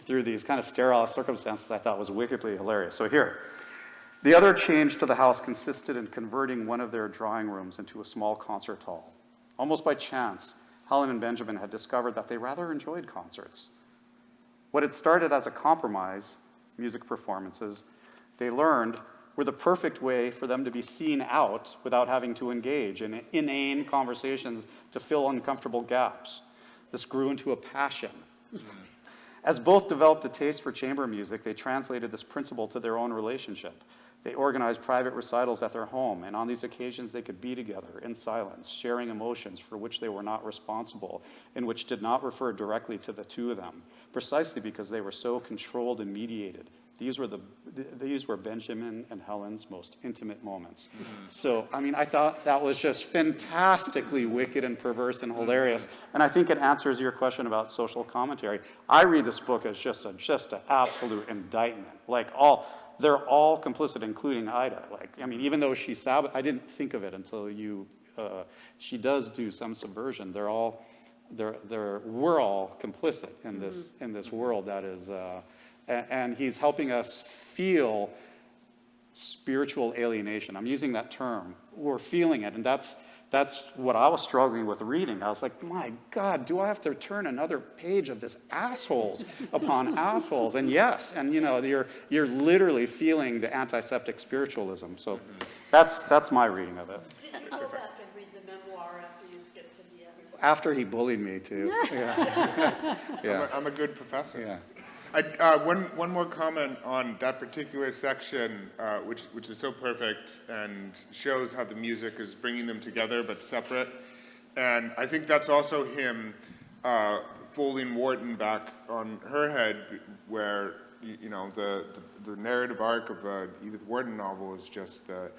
through these kind of sterile circumstances, I thought was wickedly hilarious. So here, the other change to the house consisted in converting one of their drawing rooms into a small concert hall. Almost by chance, Helen and Benjamin had discovered that they rather enjoyed concerts. What had started as a compromise, music performances, they learned were the perfect way for them to be seen out without having to engage in inane conversations to fill uncomfortable gaps. This grew into a passion. As both developed a taste for chamber music, they translated this principle to their own relationship. They organized private recitals at their home, and on these occasions they could be together in silence, sharing emotions for which they were not responsible and which did not refer directly to the two of them, precisely because they were so controlled and mediated. These were Benjamin and Helen's most intimate moments. So, I thought that was just fantastically wicked and perverse and hilarious. And I think it answers your question about social commentary. I read this book as just an absolute indictment. They're all complicit, including Ida. Even though I didn't think of it until she does do some subversion. We're all complicit in this world that is. And he's helping us feel spiritual alienation. I'm using that term. We're feeling it, and that's what I was struggling with reading. I was like, my God, do I have to turn another page of this assholes upon assholes? And yes, and you're literally feeling the antiseptic spiritualism. So that's my reading of it. Did you go back and read the memoir after you skipped to the end? After he bullied me too. Yeah. I'm a good professor. Yeah. One more comment on that particular section, which is so perfect and shows how the music is bringing them together but separate. And I think that's also him folding Wharton back on her head, where the narrative arc of a Edith Wharton novel is just the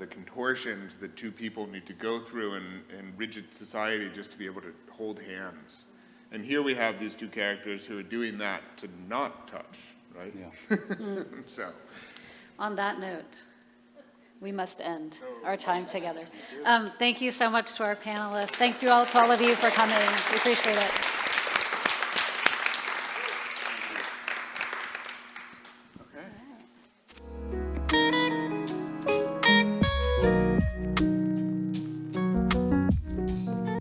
contortions that two people need to go through in rigid society just to be able to hold hands. And here we have these two characters who are doing that to not touch, right? Yeah. So, On that note, we must end our time together. Thank you so much to our panelists. Thank you all to all of you for coming. We appreciate it.